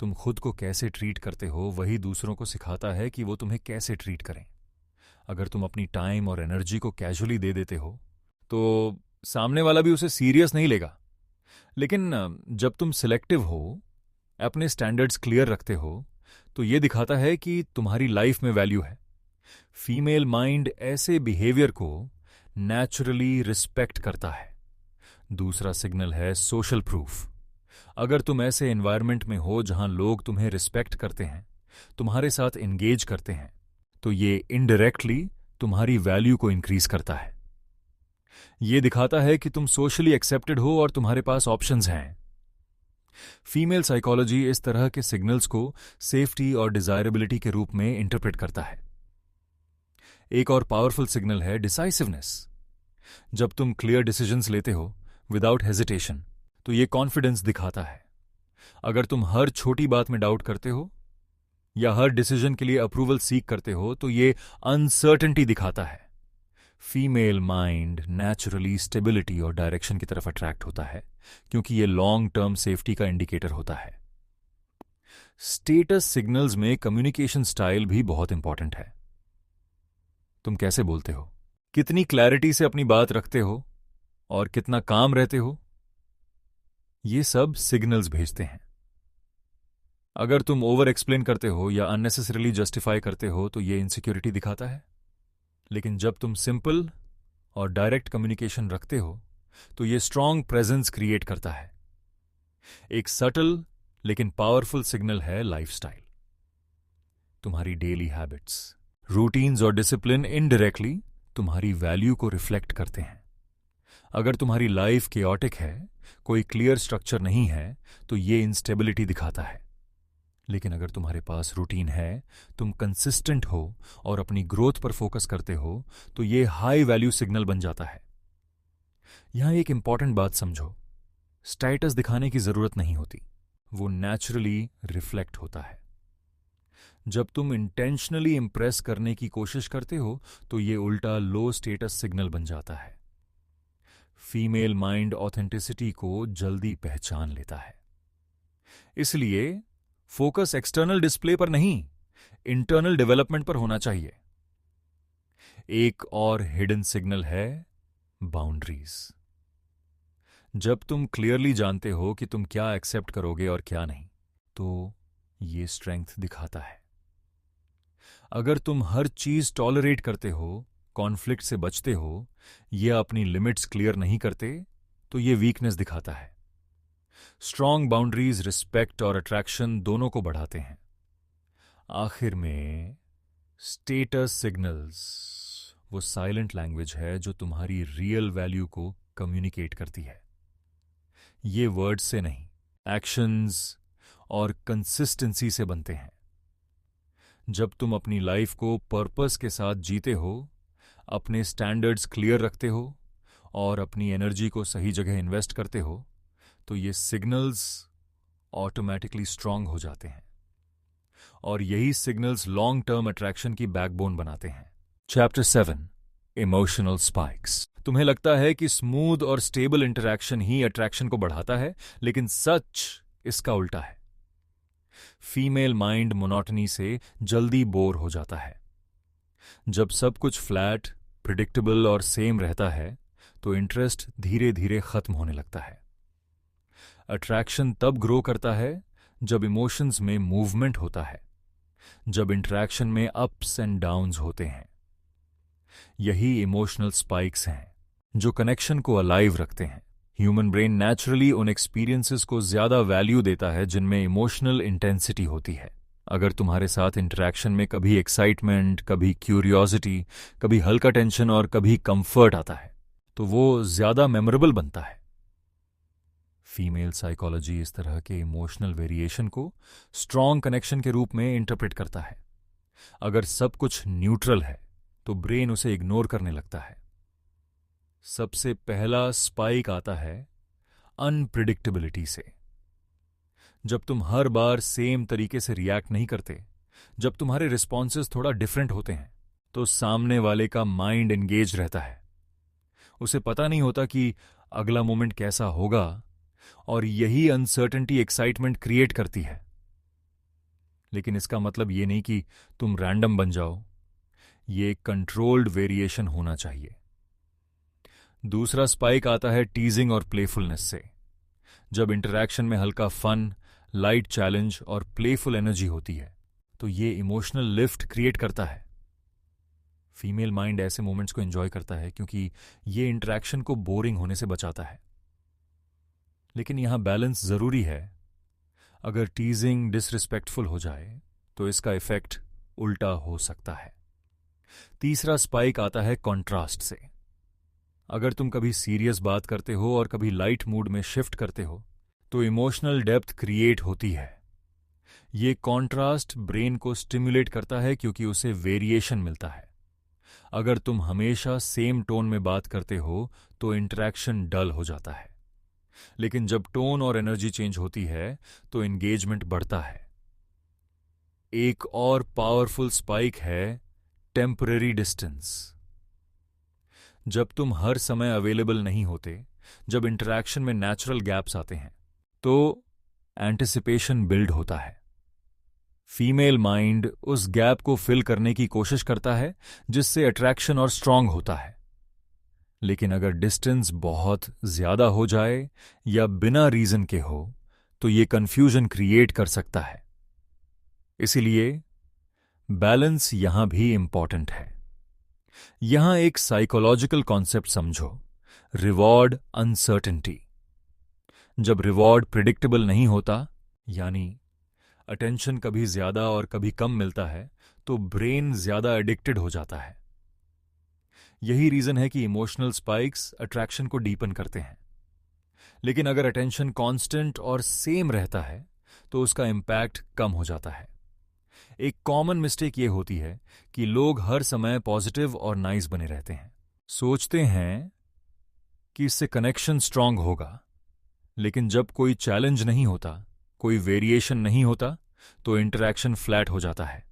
तुम खुद को कैसे ट्रीट करते हो, वही दूसरों को सिखाता है कि वो तुम्हें कैसे ट्रीट करें। अगर तुम अपनी टाइम और एनर्जी को कैजुअली दे देते हो, तो सामने वाला भी उसे सीरियस नहीं लेगा। लेकिन जब तुम सिलेक्टिव हो, अपने स्टैंडर्ड्स क्लियर रखते हो, तो ये दिखाता है कि तुम्हारी लाइफ में वैल्यू है। फीमेल माइंड ऐसे बिहेवियर को नेचुरली रिस्पेक्ट करता है। दूसरा सिग्नल है सोशल प्रूफ। अगर तुम ऐसे एनवायरनमेंट में हो जहां लोग तुम्हें रिस्पेक्ट करते हैं, तुम्हारे साथ एंगेज करते हैं, तो ये इनडायरेक्टली तुम्हारी वैल्यू को इंक्रीज करता है। ये दिखाता है कि तुम सोशली एक्सेप्टेड हो और तुम्हारे पास ऑप्शंस हैं। फीमेल साइकोलॉजी इस तरह के सिग्नल्स को सेफ्टी और डिजायरेबिलिटी के रूप में इंटरप्रेट करता है। एक और पावरफुल सिग्नल है डिसाइसिवनेस। जब तुम क्लियर डिसीजंस लेते हो विदाउट हेजिटेशन, तो ये कॉन्फिडेंस दिखाता है। अगर तुम हर छोटी बात में डाउट करते हो, या हर डिसीजन के लिए अप्रूवल सीख करते हो तो ये अनसर्टेनिटी दिखाता है। फीमेल माइंड नेचुरली स्टेबिलिटी और डायरेक्शन की तरफ अट्रैक्ट होता है क्योंकि ये लॉन्ग टर्म सेफ्टी का इंडिकेटर होता है। स्टेटस सिग्नल्स में कम्युनिकेशन स्टाइल भी बहुत इंपॉर्टेंट है। तुम कैसे बोलते हो, कितनी क्लैरिटी से अपनी बात रखते हो और कितना काम रहते हो, ये सब सिग्नल्स भेजते हैं। अगर तुम ओवर एक्सप्लेन करते हो या अननेसेसरीली जस्टिफाई करते हो तो ये इनसिक्योरिटी दिखाता है। लेकिन जब तुम सिंपल और डायरेक्ट कम्युनिकेशन रखते हो तो ये स्ट्रांग प्रेजेंस क्रिएट करता है। एक सटल लेकिन पावरफुल सिग्नल है लाइफस्टाइल। तुम्हारी डेली हैबिट्स, रूटीन्स और डिसिप्लिन इनडायरेक्टली तुम्हारी वैल्यू को रिफ्लेक्ट करते हैं। अगर तुम्हारी लाइफ केओटिक है, कोई क्लियर स्ट्रक्चर नहीं है, तो ये इंस्टेबिलिटी दिखाता है। लेकिन अगर तुम्हारे पास रूटीन है, तुम कंसिस्टेंट हो और अपनी ग्रोथ पर फोकस करते हो, तो ये हाई वैल्यू सिग्नल बन जाता है। यहां एक इंपॉर्टेंट बात समझो, स्टेटस दिखाने की जरूरत नहीं होती, वो नेचुरली रिफ्लेक्ट होता है। जब तुम इंटेंशनली इंप्रेस करने की कोशिश करते हो तो ये उल्टा लो स्टेटस सिग्नल बन जाता है। फीमेल माइंड ऑथेंटिसिटी को जल्दी पहचान लेता है, इसलिए फोकस एक्सटर्नल डिस्प्ले पर नहीं, इंटरनल डेवलपमेंट पर होना चाहिए। एक और हिडन सिग्नल है बाउंड्रीज। जब तुम क्लियरली जानते हो कि तुम क्या एक्सेप्ट करोगे और क्या नहीं, तो ये स्ट्रेंथ दिखाता है। अगर तुम हर चीज टॉलरेट करते हो, कॉन्फ्लिक्ट से बचते हो या अपनी लिमिट्स क्लियर नहीं करते, तो ये वीकनेस दिखाता है। स्ट्रांग बाउंड्रीज रिस्पेक्ट और अट्रैक्शन दोनों को बढ़ाते हैं। आखिर में स्टेटस सिग्नल्स वो साइलेंट लैंग्वेज है जो तुम्हारी रियल वैल्यू को कम्युनिकेट करती है। ये वर्ड्स से नहीं, एक्शंस और कंसिस्टेंसी से बनते हैं। जब तुम अपनी लाइफ को पर्पस के साथ जीते हो, अपने स्टैंडर्ड्स क्लियर रखते हो और अपनी एनर्जी को सही जगह इन्वेस्ट करते हो, तो ये सिग्नल्स ऑटोमेटिकली स्ट्रांग हो जाते हैं और यही सिग्नल्स लॉन्ग टर्म अट्रैक्शन की बैकबोन बनाते हैं। Chapter 7, emotional spikes. तुम्हें लगता है कि स्मूथ और स्टेबल इंटरैक्शन ही अट्रैक्शन को बढ़ाता है, लेकिन सच इसका उल्टा है। फीमेल माइंड मोनोटनी से जल्दी बोर हो जाता है। जब सब कुछ फ्लैट, प्रिडिक्टेबल और सेम रहता है, तो इंटरेस्ट धीरे धीरे खत्म होने लगता है। अट्रैक्शन तब ग्रो करता है जब इमोशंस में मूवमेंट होता है, जब इंटरैक्शन में अप्स एंड डाउन्स होते हैं। यही इमोशनल स्पाइक्स हैं जो कनेक्शन को अलाइव रखते हैं। ह्यूमन ब्रेन नेचुरली उन एक्सपीरियंसेस को ज्यादा वैल्यू देता है जिनमें इमोशनल इंटेंसिटी होती है। अगर तुम्हारे साथ इंटरैक्शन में कभी एक्साइटमेंट, कभी क्यूरियोसिटी, कभी हल्का टेंशन और कभी कंफर्ट आता है, तो वो ज्यादा मेमोरेबल बनता है। फीमेल साइकोलॉजी इस तरह के इमोशनल वेरिएशन को स्ट्रॉन्ग कनेक्शन के रूप में इंटरप्रेट करता है। अगर सब कुछ न्यूट्रल है तो ब्रेन उसे इग्नोर करने लगता है। सबसे पहला स्पाइक आता है अनप्रिडिक्टेबिलिटी से। जब तुम हर बार सेम तरीके से रिएक्ट नहीं करते, जब तुम्हारे रिस्पॉन्सेस थोड़ा डिफरेंट होते हैं, तो सामने वाले का माइंड एंगेज रहता है। उसे पता नहीं होता कि अगला मोमेंट कैसा होगा, और यही अनसर्टेनिटी एक्साइटमेंट क्रिएट करती है। लेकिन इसका मतलब ये नहीं कि तुम रैंडम बन जाओ, ये कंट्रोल्ड वेरिएशन होना चाहिए। दूसरा स्पाइक आता है टीजिंग और प्लेफुलनेस से। जब इंटरैक्शन में हल्का फन, लाइट चैलेंज और प्लेफुल एनर्जी होती है, तो ये इमोशनल लिफ्ट क्रिएट करता है। फीमेल माइंड ऐसे मोमेंट्स को एंजॉय करता है क्योंकि ये इंटरैक्शन को बोरिंग होने से बचाता है। लेकिन यहां बैलेंस जरूरी है। अगर टीजिंग डिसरिस्पेक्टफुल हो जाए तो इसका इफेक्ट उल्टा हो सकता है। तीसरा स्पाइक आता है कॉन्ट्रास्ट से। अगर तुम कभी सीरियस बात करते हो और कभी लाइट मूड में शिफ्ट करते हो, तो इमोशनल डेप्थ क्रिएट होती है। ये कॉन्ट्रास्ट ब्रेन को स्टिम्युलेट करता है क्योंकि उसे वेरिएशन मिलता है। अगर तुम हमेशा सेम टोन में बात करते हो तो इंटरैक्शन डल हो जाता है। लेकिन जब टोन और एनर्जी चेंज होती है तो एंगेजमेंट बढ़ता है। एक और पावरफुल स्पाइक है टेम्पररी डिस्टेंस। जब तुम हर समय अवेलेबल नहीं होते, जब इंटरैक्शन में नेचुरल गैप्स आते हैं, तो एंटिसिपेशन बिल्ड होता है। फीमेल माइंड उस गैप को फिल करने की कोशिश करता है, जिससे अट्रैक्शन और स्ट्रांग होता है। लेकिन अगर डिस्टेंस बहुत ज्यादा हो जाए या बिना रीजन के हो, तो ये कंफ्यूजन क्रिएट कर सकता है। इसीलिए बैलेंस यहां भी इंपॉर्टेंट है। यहां एक साइकोलॉजिकल कॉन्सेप्ट समझो, रिवॉर्ड अनसर्टेनिटी। जब रिवॉर्ड प्रिडिक्टेबल नहीं होता, यानी अटेंशन कभी ज्यादा और कभी कम मिलता है, तो ब्रेन ज्यादा एडिक्टेड हो जाता है। यही रीजन है कि इमोशनल स्पाइक्स अट्रैक्शन को डीपन करते हैं। लेकिन अगर अटेंशन कांस्टेंट और सेम रहता है, तो उसका इंपैक्ट कम हो जाता है। एक कॉमन मिस्टेक ये होती है कि लोग हर समय पॉजिटिव और नाइस बने रहते हैं। सोचते हैं कि इससे कनेक्शन स्ट्रांग होगा, लेकिन जब कोई चैलेंज नहीं होता, कोई वेरिएशन नहीं होता, तो इंटरैक्शन फ्लैट हो जाता है।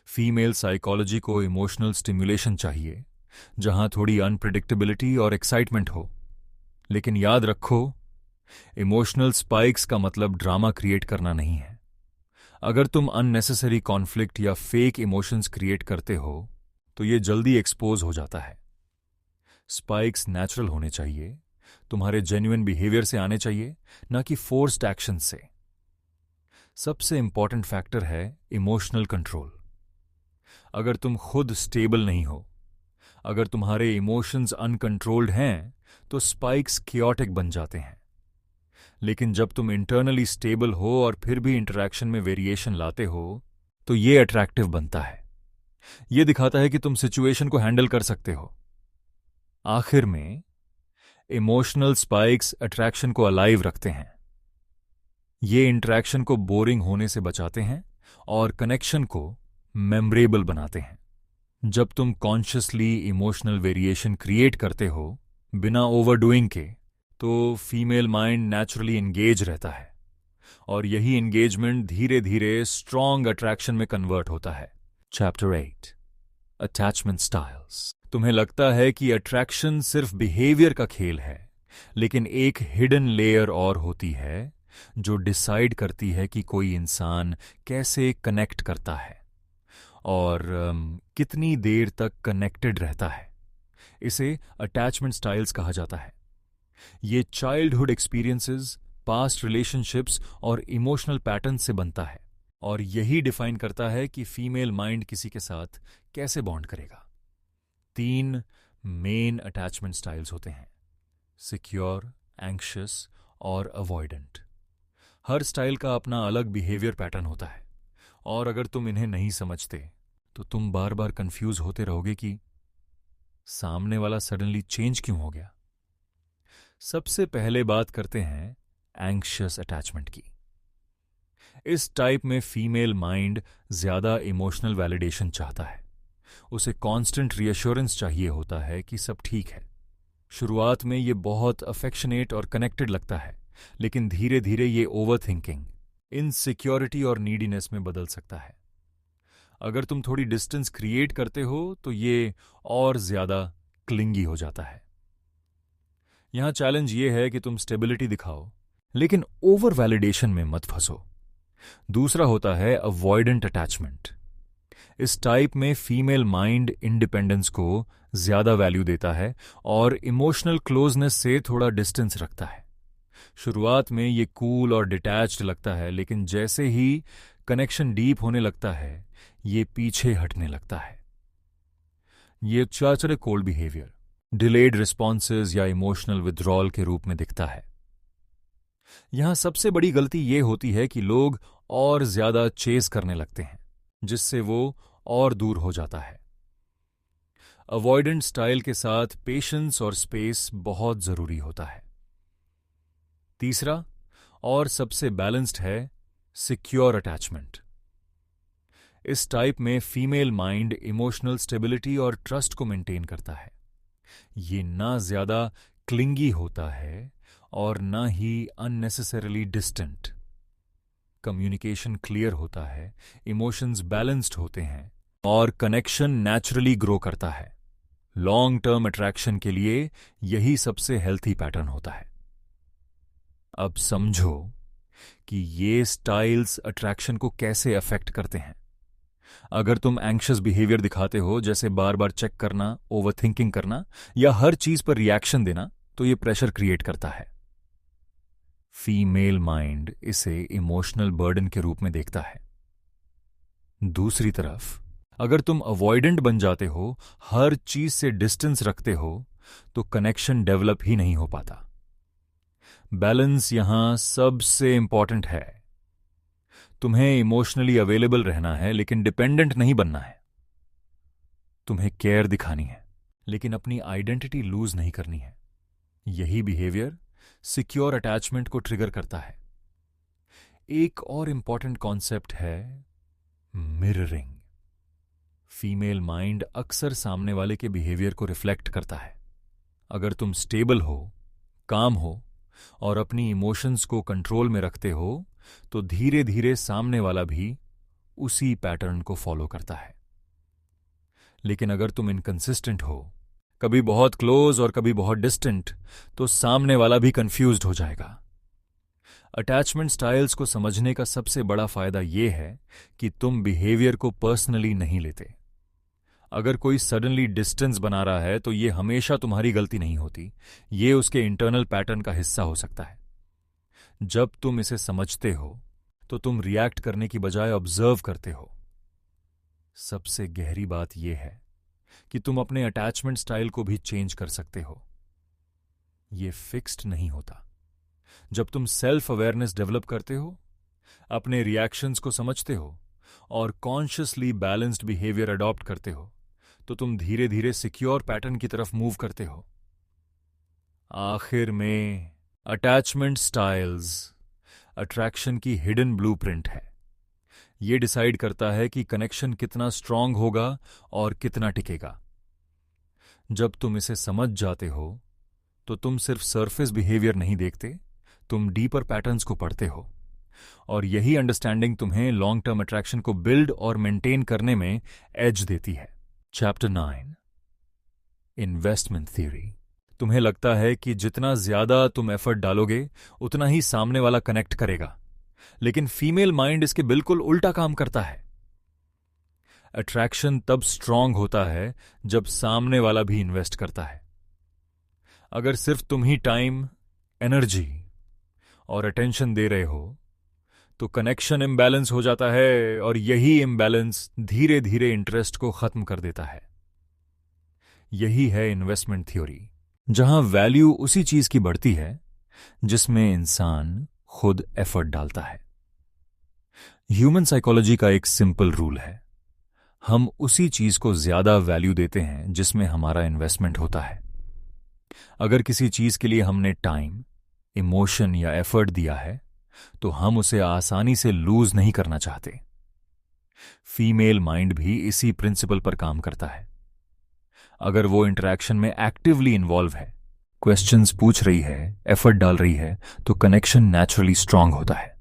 फीमेल साइकोलॉजी को इमोशनल स्टिम्युलेशन चाहिए, जहां थोड़ी अनप्रिडिक्टेबिलिटी और एक्साइटमेंट हो। लेकिन याद रखो, इमोशनल स्पाइक्स का मतलब ड्रामा क्रिएट करना नहीं है। अगर तुम अननेसेसरी कॉन्फ्लिक्ट या फेक इमोशंस क्रिएट करते हो, तो ये जल्दी एक्सपोज हो जाता है। स्पाइक्स नेचुरल होने चाहिए, तुम्हारे जेन्युइन बिहेवियर से आने चाहिए, ना कि फोर्स्ड एक्शन से। सबसे इंपॉर्टेंट फैक्टर है इमोशनल कंट्रोल। अगर तुम खुद स्टेबल नहीं हो, अगर तुम्हारे इमोशंस अनकंट्रोल्ड हैं, तो स्पाइक्स कियोटिक बन जाते हैं। लेकिन जब तुम इंटरनली स्टेबल हो और फिर भी इंटरैक्शन में वेरिएशन लाते हो, तो ये अट्रैक्टिव बनता है। ये दिखाता है कि तुम सिचुएशन को हैंडल कर सकते हो। आखिर में, इमोशनल स्पाइक्स अट्रैक्शन को अलाइव रखते हैं। ये इंटरैक्शन को बोरिंग होने से बचाते हैं और कनेक्शन को मेमोरेबल बनाते हैं। जब तुम कॉन्शियसली इमोशनल वेरिएशन क्रिएट करते हो, बिना ओवरडूइंग के, तो फीमेल माइंड नेचुरली एंगेज रहता है, और यही एंगेजमेंट धीरे धीरे स्ट्रॉन्ग अट्रैक्शन में कन्वर्ट होता है। Chapter 8, attachment styles. तुम्हें लगता है कि अट्रैक्शन सिर्फ बिहेवियर का खेल है, लेकिन एक हिडन लेयर और होती है जो डिसाइड करती है कि कोई इंसान कैसे कनेक्ट करता है और कितनी देर तक कनेक्टेड रहता है। इसे अटैचमेंट स्टाइल्स कहा जाता है। ये चाइल्डहुड एक्सपीरियंसेस, पास्ट रिलेशनशिप्स और इमोशनल पैटर्न से बनता है, और यही डिफाइन करता है कि फीमेल माइंड किसी के साथ कैसे बॉन्ड करेगा। 3 मेन अटैचमेंट स्टाइल्स होते हैं: सिक्योर, एंग्शियस और अवॉइडेंट। हर स्टाइल का अपना अलग बिहेवियर पैटर्न होता है, और अगर तुम इन्हें नहीं समझते, तो तुम बार बार कंफ्यूज होते रहोगे कि सामने वाला सडनली चेंज क्यों हो गया। सबसे पहले बात करते हैं एंग्शियस अटैचमेंट की। इस टाइप में फीमेल माइंड ज्यादा इमोशनल वैलिडेशन चाहता है। उसे कांस्टेंट रीअश्योरेंस चाहिए होता है कि सब ठीक है। शुरुआत में ये बहुत अफेक्शनेट और कनेक्टेड लगता है, लेकिन धीरे धीरे ये ओवरथिंकिंग, इनसिक्योरिटी और नीडीनेस में बदल सकता है। अगर तुम थोड़ी डिस्टेंस क्रिएट करते हो, तो ये और ज्यादा क्लिंगी हो जाता है। यहां चैलेंज ये है कि तुम स्टेबिलिटी दिखाओ, लेकिन ओवर वैलिडेशन में मत फंसो। दूसरा होता है अवॉइडेंट अटैचमेंट। इस टाइप में फीमेल माइंड इंडिपेंडेंस को ज्यादा वैल्यू देता है और इमोशनल क्लोजनेस से थोड़ा डिस्टेंस रखता है। शुरुआत में ये कूल और डिटैच्ड लगता है, लेकिन जैसे ही कनेक्शन डीप होने लगता है, ये पीछे हटने लगता है। ये चाचरे कोल्ड बिहेवियर, डिलेड रिस्पॉन्सेज या इमोशनल विथड्रॉल के रूप में दिखता है। यहां सबसे बड़ी गलती ये होती है कि लोग और ज्यादा चेस करने लगते हैं, जिससे वो और दूर हो जाता है। अवॉइडेंट स्टाइल के साथ पेशेंस और स्पेस बहुत जरूरी होता है। तीसरा और सबसे बैलेंस्ड है सिक्योर अटैचमेंट। इस टाइप में फीमेल माइंड इमोशनल स्टेबिलिटी और ट्रस्ट को मेंटेन करता है। ये ना ज्यादा क्लिंगी होता है और ना ही अननेसेसरली डिस्टेंट। कम्युनिकेशन क्लियर होता है, इमोशंस बैलेंस्ड होते हैं और कनेक्शन नेचुरली ग्रो करता है। लॉन्ग टर्म अट्रैक्शन के लिए यही सबसे हेल्थी पैटर्न होता है। अब समझो कि ये स्टाइल्स अट्रैक्शन को कैसे अफेक्ट करते हैं। अगर तुम एंग्शियस बिहेवियर दिखाते हो, जैसे बार बार चेक करना, ओवरथिंकिंग करना या हर चीज पर रिएक्शन देना, तो ये प्रेशर क्रिएट करता है। फीमेल माइंड इसे इमोशनल बर्डन के रूप में देखता है। दूसरी तरफ अगर तुम अवॉइडेंट बन जाते हो, हर चीज से डिस्टेंस रखते हो, तो कनेक्शन डेवलप ही नहीं हो पाता। बैलेंस यहां सबसे इंपॉर्टेंट है। तुम्हें इमोशनली अवेलेबल रहना है, लेकिन डिपेंडेंट नहीं बनना है। तुम्हें केयर दिखानी है, लेकिन अपनी आइडेंटिटी लूज नहीं करनी है। यही बिहेवियर सिक्योर अटैचमेंट को ट्रिगर करता है। एक और इंपॉर्टेंट कॉन्सेप्ट है मिररिंग। फीमेल माइंड अक्सर सामने वाले के बिहेवियर को रिफ्लेक्ट करता है। अगर तुम स्टेबल हो, काम हो और अपनी इमोशंस को कंट्रोल में रखते हो, तो धीरे धीरे सामने वाला भी उसी पैटर्न को फॉलो करता है। लेकिन अगर तुम इनकंसिस्टेंट हो, कभी बहुत क्लोज और कभी बहुत डिस्टेंट, तो सामने वाला भी कंफ्यूज्ड हो जाएगा। अटैचमेंट स्टाइल्स को समझने का सबसे बड़ा फायदा यह है कि तुम बिहेवियर को पर्सनली नहीं लेते। अगर कोई सडनली डिस्टेंस बना रहा है, तो यह हमेशा तुम्हारी गलती नहीं होती, ये उसके इंटरनल पैटर्न का हिस्सा हो सकता है। जब तुम इसे समझते हो, तो तुम रिएक्ट करने की बजाय ऑब्जर्व करते हो। सबसे गहरी बात यह है कि तुम अपने अटैचमेंट स्टाइल को भी चेंज कर सकते हो। यह फिक्स्ड नहीं होता। जब तुम सेल्फ अवेयरनेस डेवलप करते हो, अपने रिएक्शंस को समझते हो और कॉन्शियसली बैलेंस्ड बिहेवियर अडॉप्ट करते हो, तो तुम धीरे धीरे सिक्योर पैटर्न की तरफ मूव करते हो। आखिर में अटैचमेंट स्टाइल्स अट्रैक्शन की हिडन ब्लूप्रिंट है। यह डिसाइड करता है कि कनेक्शन कितना स्ट्रांग होगा और कितना टिकेगा। जब तुम इसे समझ जाते हो, तो तुम सिर्फ सरफेस बिहेवियर नहीं देखते, तुम डीपर पैटर्न्स को पढ़ते हो। और यही अंडरस्टैंडिंग तुम्हें लॉन्ग टर्म अट्रैक्शन को बिल्ड और मेंटेन करने में एज देती है। Chapter 9, investment theory. तुम्हें लगता है कि जितना ज्यादा तुम एफर्ट डालोगे, उतना ही सामने वाला कनेक्ट करेगा, लेकिन फीमेल माइंड इसके बिल्कुल उल्टा काम करता है। अट्रैक्शन तब स्ट्रांग होता है जब सामने वाला भी इन्वेस्ट करता है। अगर सिर्फ तुम ही टाइम, एनर्जी और अटेंशन दे रहे हो, तो कनेक्शन इम्बैलेंस हो जाता है और यही इम्बैलेंस धीरे धीरे इंटरेस्ट को खत्म कर देता है। यही है इन्वेस्टमेंट थ्योरी, जहां वैल्यू उसी चीज की बढ़ती है जिसमें इंसान खुद एफर्ट डालता है। ह्यूमन साइकोलॉजी का एक सिंपल रूल है, हम उसी चीज को ज्यादा वैल्यू देते हैं जिसमें हमारा इन्वेस्टमेंट होता है। अगर किसी चीज के लिए हमने टाइम, इमोशन या एफर्ट दिया है, तो हम उसे आसानी से लूज नहीं करना चाहते। फीमेल माइंड भी इसी प्रिंसिपल पर काम करता है। अगर वो इंटरैक्शन में एक्टिवली इन्वॉल्व है, क्वेश्चंस पूछ रही है, एफर्ट डाल रही है, तो कनेक्शन नेचुरली स्ट्रांग होता है।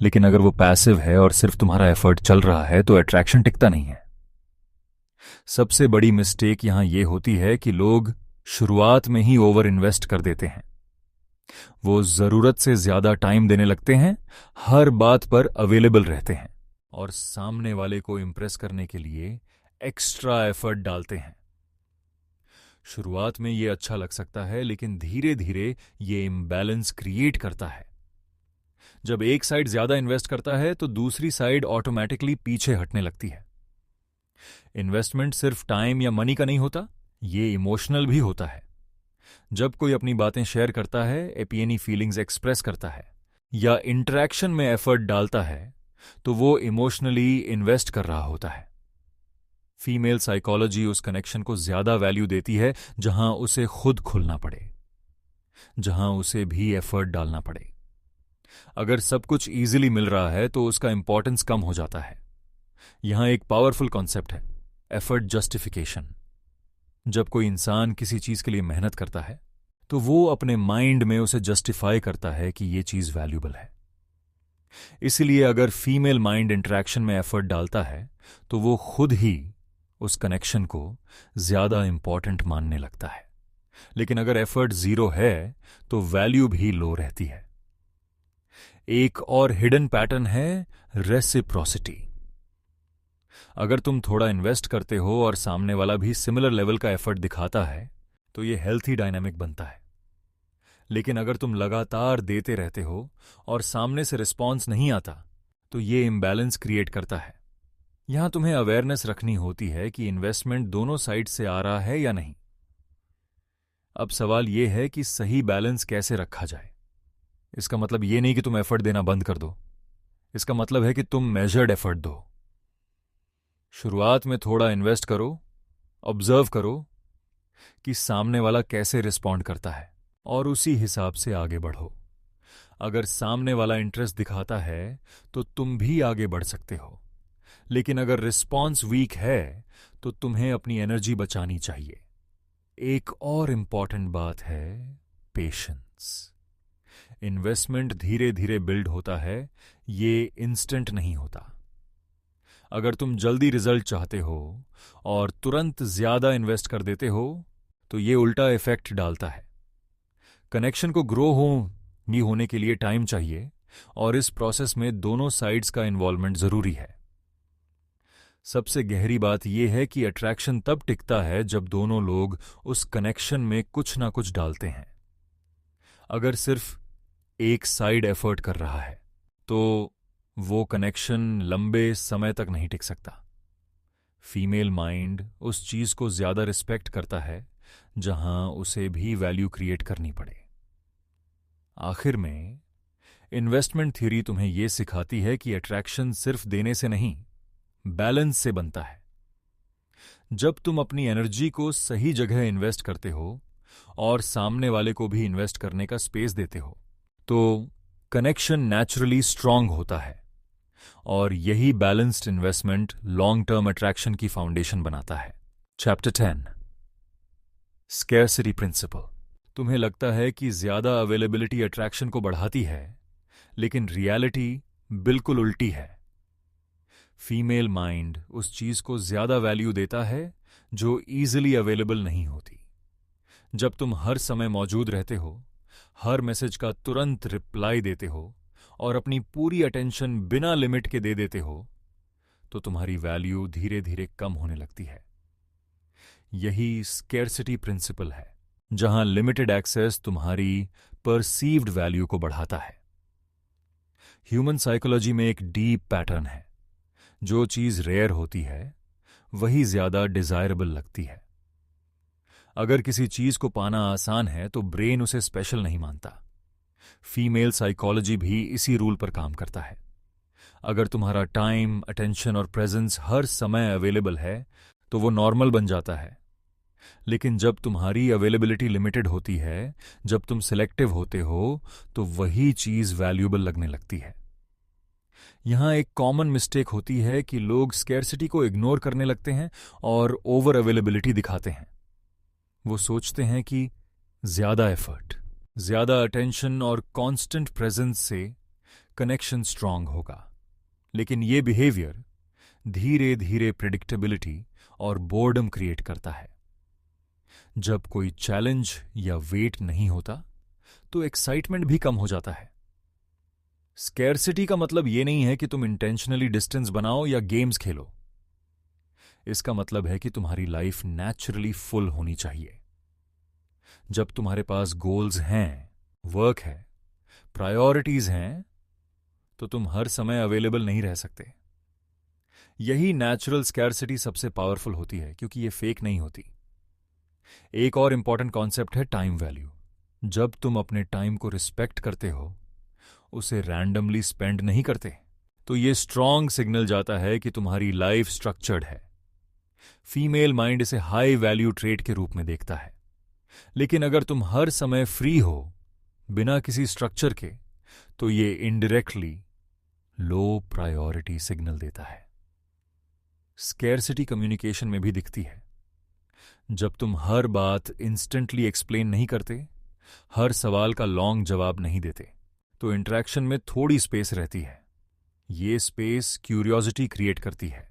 लेकिन अगर वो पैसिव है और सिर्फ तुम्हारा एफर्ट चल रहा है, तो अट्रैक्शन टिकता नहीं है। सबसे बड़ी मिस्टेक यहां यह होती है कि लोग शुरुआत में ही ओवर इन्वेस्ट कर देते हैं। वो जरूरत से ज्यादा टाइम देने लगते हैं, हर बात पर अवेलेबल रहते हैं और सामने वाले को इंप्रेस करने के लिए एक्स्ट्रा एफर्ट डालते हैं। शुरुआत में ये अच्छा लग सकता है, लेकिन धीरे धीरे ये इम्बैलेंस क्रिएट करता है। जब एक साइड ज्यादा इन्वेस्ट करता है, तो दूसरी साइड ऑटोमेटिकली पीछे हटने लगती है। इन्वेस्टमेंट सिर्फ टाइम या मनी का नहीं होता, ये इमोशनल भी होता है। जब कोई अपनी बातें शेयर करता है, अपनी फीलिंग्स एक्सप्रेस करता है या इंटरैक्शन में एफर्ट डालता है, तो वो इमोशनली इन्वेस्ट कर रहा होता है। फीमेल साइकोलॉजी उस कनेक्शन को ज्यादा वैल्यू देती है जहां उसे खुद खुलना पड़े, जहां उसे भी एफर्ट डालना पड़े। अगर सब कुछ इजीली मिल रहा है, तो उसका इंपॉर्टेंस कम हो जाता है। यहां एक पावरफुल कॉन्सेप्ट है, एफर्ट जस्टिफिकेशन। जब कोई इंसान किसी चीज के लिए मेहनत करता है, तो वो अपने माइंड में उसे जस्टिफाई करता है कि ये चीज वैल्यूबल है। इसीलिए अगर फीमेल माइंड इंटरेक्शन में एफर्ट डालता है तो वो खुद ही उस कनेक्शन को ज्यादा इंपॉर्टेंट मानने लगता है। लेकिन अगर एफर्ट जीरो है तो वैल्यू भी लो रहती है। एक और हिडन पैटर्न है रेसिप्रोसिटी। अगर तुम थोड़ा इन्वेस्ट करते हो और सामने वाला भी सिमिलर लेवल का एफर्ट दिखाता है तो ये हेल्थी डायनामिक बनता है। लेकिन अगर तुम लगातार देते रहते हो और सामने से रिस्पॉन्स नहीं आता तो ये इम्बैलेंस क्रिएट करता है। यहां तुम्हें अवेयरनेस रखनी होती है कि इन्वेस्टमेंट दोनों साइड से आ रहा है या नहीं। अब सवाल यह है कि सही बैलेंस कैसे रखा जाए। इसका मतलब यह नहीं कि तुम एफर्ट देना बंद कर दो, इसका मतलब है कि तुम मेजर्ड एफर्ट दो। शुरुआत में थोड़ा इन्वेस्ट करो, ऑब्जर्व करो कि सामने वाला कैसे रिस्पॉन्ड करता है और उसी हिसाब से आगे बढ़ो। अगर सामने वाला इंटरेस्ट दिखाता है तो तुम भी आगे बढ़ सकते हो, लेकिन अगर रिस्पॉन्स वीक है तो तुम्हें अपनी एनर्जी बचानी चाहिए। एक और इंपॉर्टेंट बात है पेशेंस। इन्वेस्टमेंट धीरे धीरे बिल्ड होता है, ये इंस्टेंट नहीं होता। अगर तुम जल्दी रिजल्ट चाहते हो और तुरंत ज्यादा इन्वेस्ट कर देते हो तो ये उल्टा इफेक्ट डालता है। कनेक्शन को ग्रो होने के लिए टाइम चाहिए और इस प्रोसेस में दोनों साइड्स का इन्वॉल्वमेंट जरूरी है। सबसे गहरी बात यह है कि अट्रैक्शन तब टिकता है जब दोनों लोग उस कनेक्शन में कुछ ना कुछ डालते हैं। अगर सिर्फ एक साइड एफर्ट कर रहा है तो वो कनेक्शन लंबे समय तक नहीं टिक सकता। फीमेल माइंड उस चीज को ज्यादा रिस्पेक्ट करता है जहां उसे भी वैल्यू क्रिएट करनी पड़े। आखिर में इन्वेस्टमेंट थ्योरी तुम्हें यह सिखाती है कि अट्रैक्शन सिर्फ देने से नहीं, बैलेंस से बनता है। जब तुम अपनी एनर्जी को सही जगह इन्वेस्ट करते हो और सामने वाले को भी इन्वेस्ट करने का स्पेस देते हो तो कनेक्शन नेचुरली स्ट्रांग होता है और यही balanced investment long term attraction की फाउंडेशन बनाता है। Chapter 10 scarcity principle. तुम्हें लगता है कि ज्यादा अवेलेबिलिटी अट्रैक्शन को बढ़ाती है, लेकिन रियलिटी बिल्कुल उल्टी है। फीमेल माइंड उस चीज को ज्यादा वैल्यू देता है जो इजीली अवेलेबल नहीं होती। जब तुम हर समय मौजूद रहते हो, हर मैसेज का तुरंत रिप्लाई देते हो और अपनी पूरी अटेंशन बिना लिमिट के दे देते हो तो तुम्हारी वैल्यू धीरे धीरे कम होने लगती है। यही स्कैर्सिटी प्रिंसिपल है, जहां लिमिटेड एक्सेस तुम्हारी परसीव्ड वैल्यू को बढ़ाता है। ह्यूमन साइकोलॉजी में एक डीप पैटर्न है। जो चीज रेयर होती है वही ज्यादा डिजायरेबल लगती है। अगर किसी चीज को पाना आसान है तो ब्रेन उसे स्पेशल नहीं मानता। फीमेल साइकोलॉजी भी इसी रूल पर काम करता है। अगर तुम्हारा टाइम, अटेंशन और प्रेजेंस हर समय अवेलेबल है तो वो नॉर्मल बन जाता है। लेकिन जब तुम्हारी अवेलेबिलिटी लिमिटेड होती है, जब तुम सिलेक्टिव होते हो, तो वही चीज वैल्यूएबल लगने लगती है। यहां एक कॉमन मिस्टेक होती है कि लोग स्कैर्सिटी को इग्नोर करने लगते हैं और ओवर अवेलेबिलिटी दिखाते हैं। वो सोचते हैं कि ज्यादा एफर्ट, ज्यादा अटेंशन और कांस्टेंट प्रेजेंस से कनेक्शन स्ट्रांग होगा। लेकिन ये बिहेवियर धीरे धीरे प्रिडिक्टेबिलिटी और बोर्डम क्रिएट करता है। जब कोई चैलेंज या वेट नहीं होता तो एक्साइटमेंट भी कम हो जाता है। स्कैर्सिटी का मतलब यह नहीं है कि तुम इंटेंशनली डिस्टेंस बनाओ या गेम्स खेलो। इसका मतलब है कि तुम्हारी लाइफ नेचुरली फुल होनी चाहिए। जब तुम्हारे पास गोल्स हैं, वर्क है, प्रायोरिटीज हैं, तो तुम हर समय अवेलेबल नहीं रह सकते। यही नेचुरल स्कैर्सिटी सबसे पावरफुल होती है क्योंकि ये फेक नहीं होती। एक और इंपॉर्टेंट कॉन्सेप्ट है टाइम वैल्यू। जब तुम अपने टाइम को रिस्पेक्ट करते हो, उसे रैंडमली स्पेंड नहीं करते, तो ये स्ट्रांग सिग्नल जाता है कि तुम्हारी लाइफ स्ट्रक्चर्ड है। फीमेल माइंड इसे हाई वैल्यू ट्रेट के रूप में देखता है। लेकिन अगर तुम हर समय फ्री हो बिना किसी स्ट्रक्चर के, तो ये इनडायरेक्टली लो प्रायोरिटी सिग्नल देता है। स्कैर्सिटी कम्युनिकेशन में भी दिखती है। जब तुम हर बात इंस्टेंटली एक्सप्लेन नहीं करते, हर सवाल का लॉन्ग जवाब नहीं देते, तो इंटरेक्शन में थोड़ी स्पेस रहती है। ये स्पेस क्यूरियोसिटी क्रिएट करती है।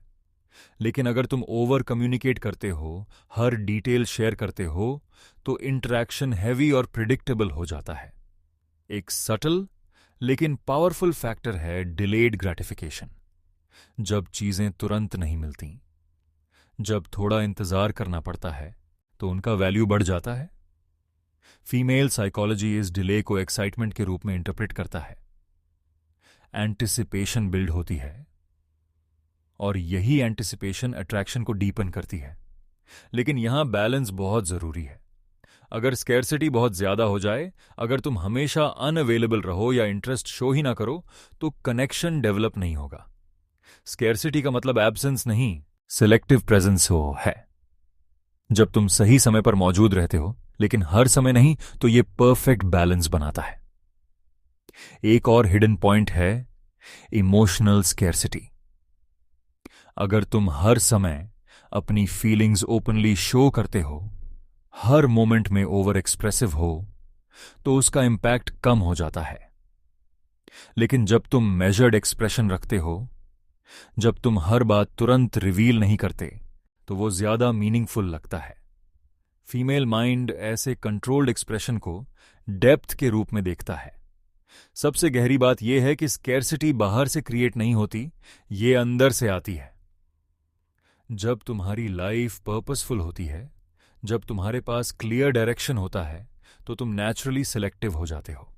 लेकिन अगर तुम ओवर कम्युनिकेट करते हो, हर डिटेल शेयर करते हो, तो इंटरैक्शन हैवी और प्रिडिक्टेबल हो जाता है। एक सटल लेकिन पावरफुल फैक्टर है डिलेड ग्रेटिफिकेशन। जब चीजें तुरंत नहीं मिलती, जब थोड़ा इंतजार करना पड़ता है, तो उनका वैल्यू बढ़ जाता है। फीमेल साइकोलॉजी इस डिले को एक्साइटमेंट के रूप में इंटरप्रेट करता है। एंटिसिपेशन बिल्ड होती है और यही एंटिसिपेशन अट्रैक्शन को डीपन करती है। लेकिन यहां बैलेंस बहुत जरूरी है। अगर स्कैर्सिटी बहुत ज्यादा हो जाए, अगर तुम हमेशा अनअवेलेबल रहो या इंटरेस्ट शो ही ना करो, तो कनेक्शन डेवलप नहीं होगा। स्कैर्सिटी का मतलब एब्सेंस नहीं, सिलेक्टिव प्रेजेंस हो है। जब तुम सही समय पर मौजूद रहते हो लेकिन हर समय नहीं, तो ये परफेक्ट बैलेंस बनाता है। एक और हिडन पॉइंट है इमोशनल स्कैर्सिटी। अगर तुम हर समय अपनी फीलिंग्स ओपनली शो करते हो, हर मोमेंट में ओवर एक्सप्रेसिव हो, तो उसका इंपैक्ट कम हो जाता है। लेकिन जब तुम मेजर्ड एक्सप्रेशन रखते हो, जब तुम हर बात तुरंत रिवील नहीं करते, तो वो ज्यादा मीनिंगफुल लगता है। फीमेल माइंड ऐसे कंट्रोल्ड एक्सप्रेशन को डेप्थ के रूप में देखता है। सबसे गहरी बात यह है कि स्कैर्सिटी बाहर से क्रिएट नहीं होती, ये अंदर से आती है। जब तुम्हारी लाइफ पर्पसफुल होती है, जब तुम्हारे पास क्लियर डायरेक्शन होता है, तो तुम नेचुरली सिलेक्टिव हो जाते हो।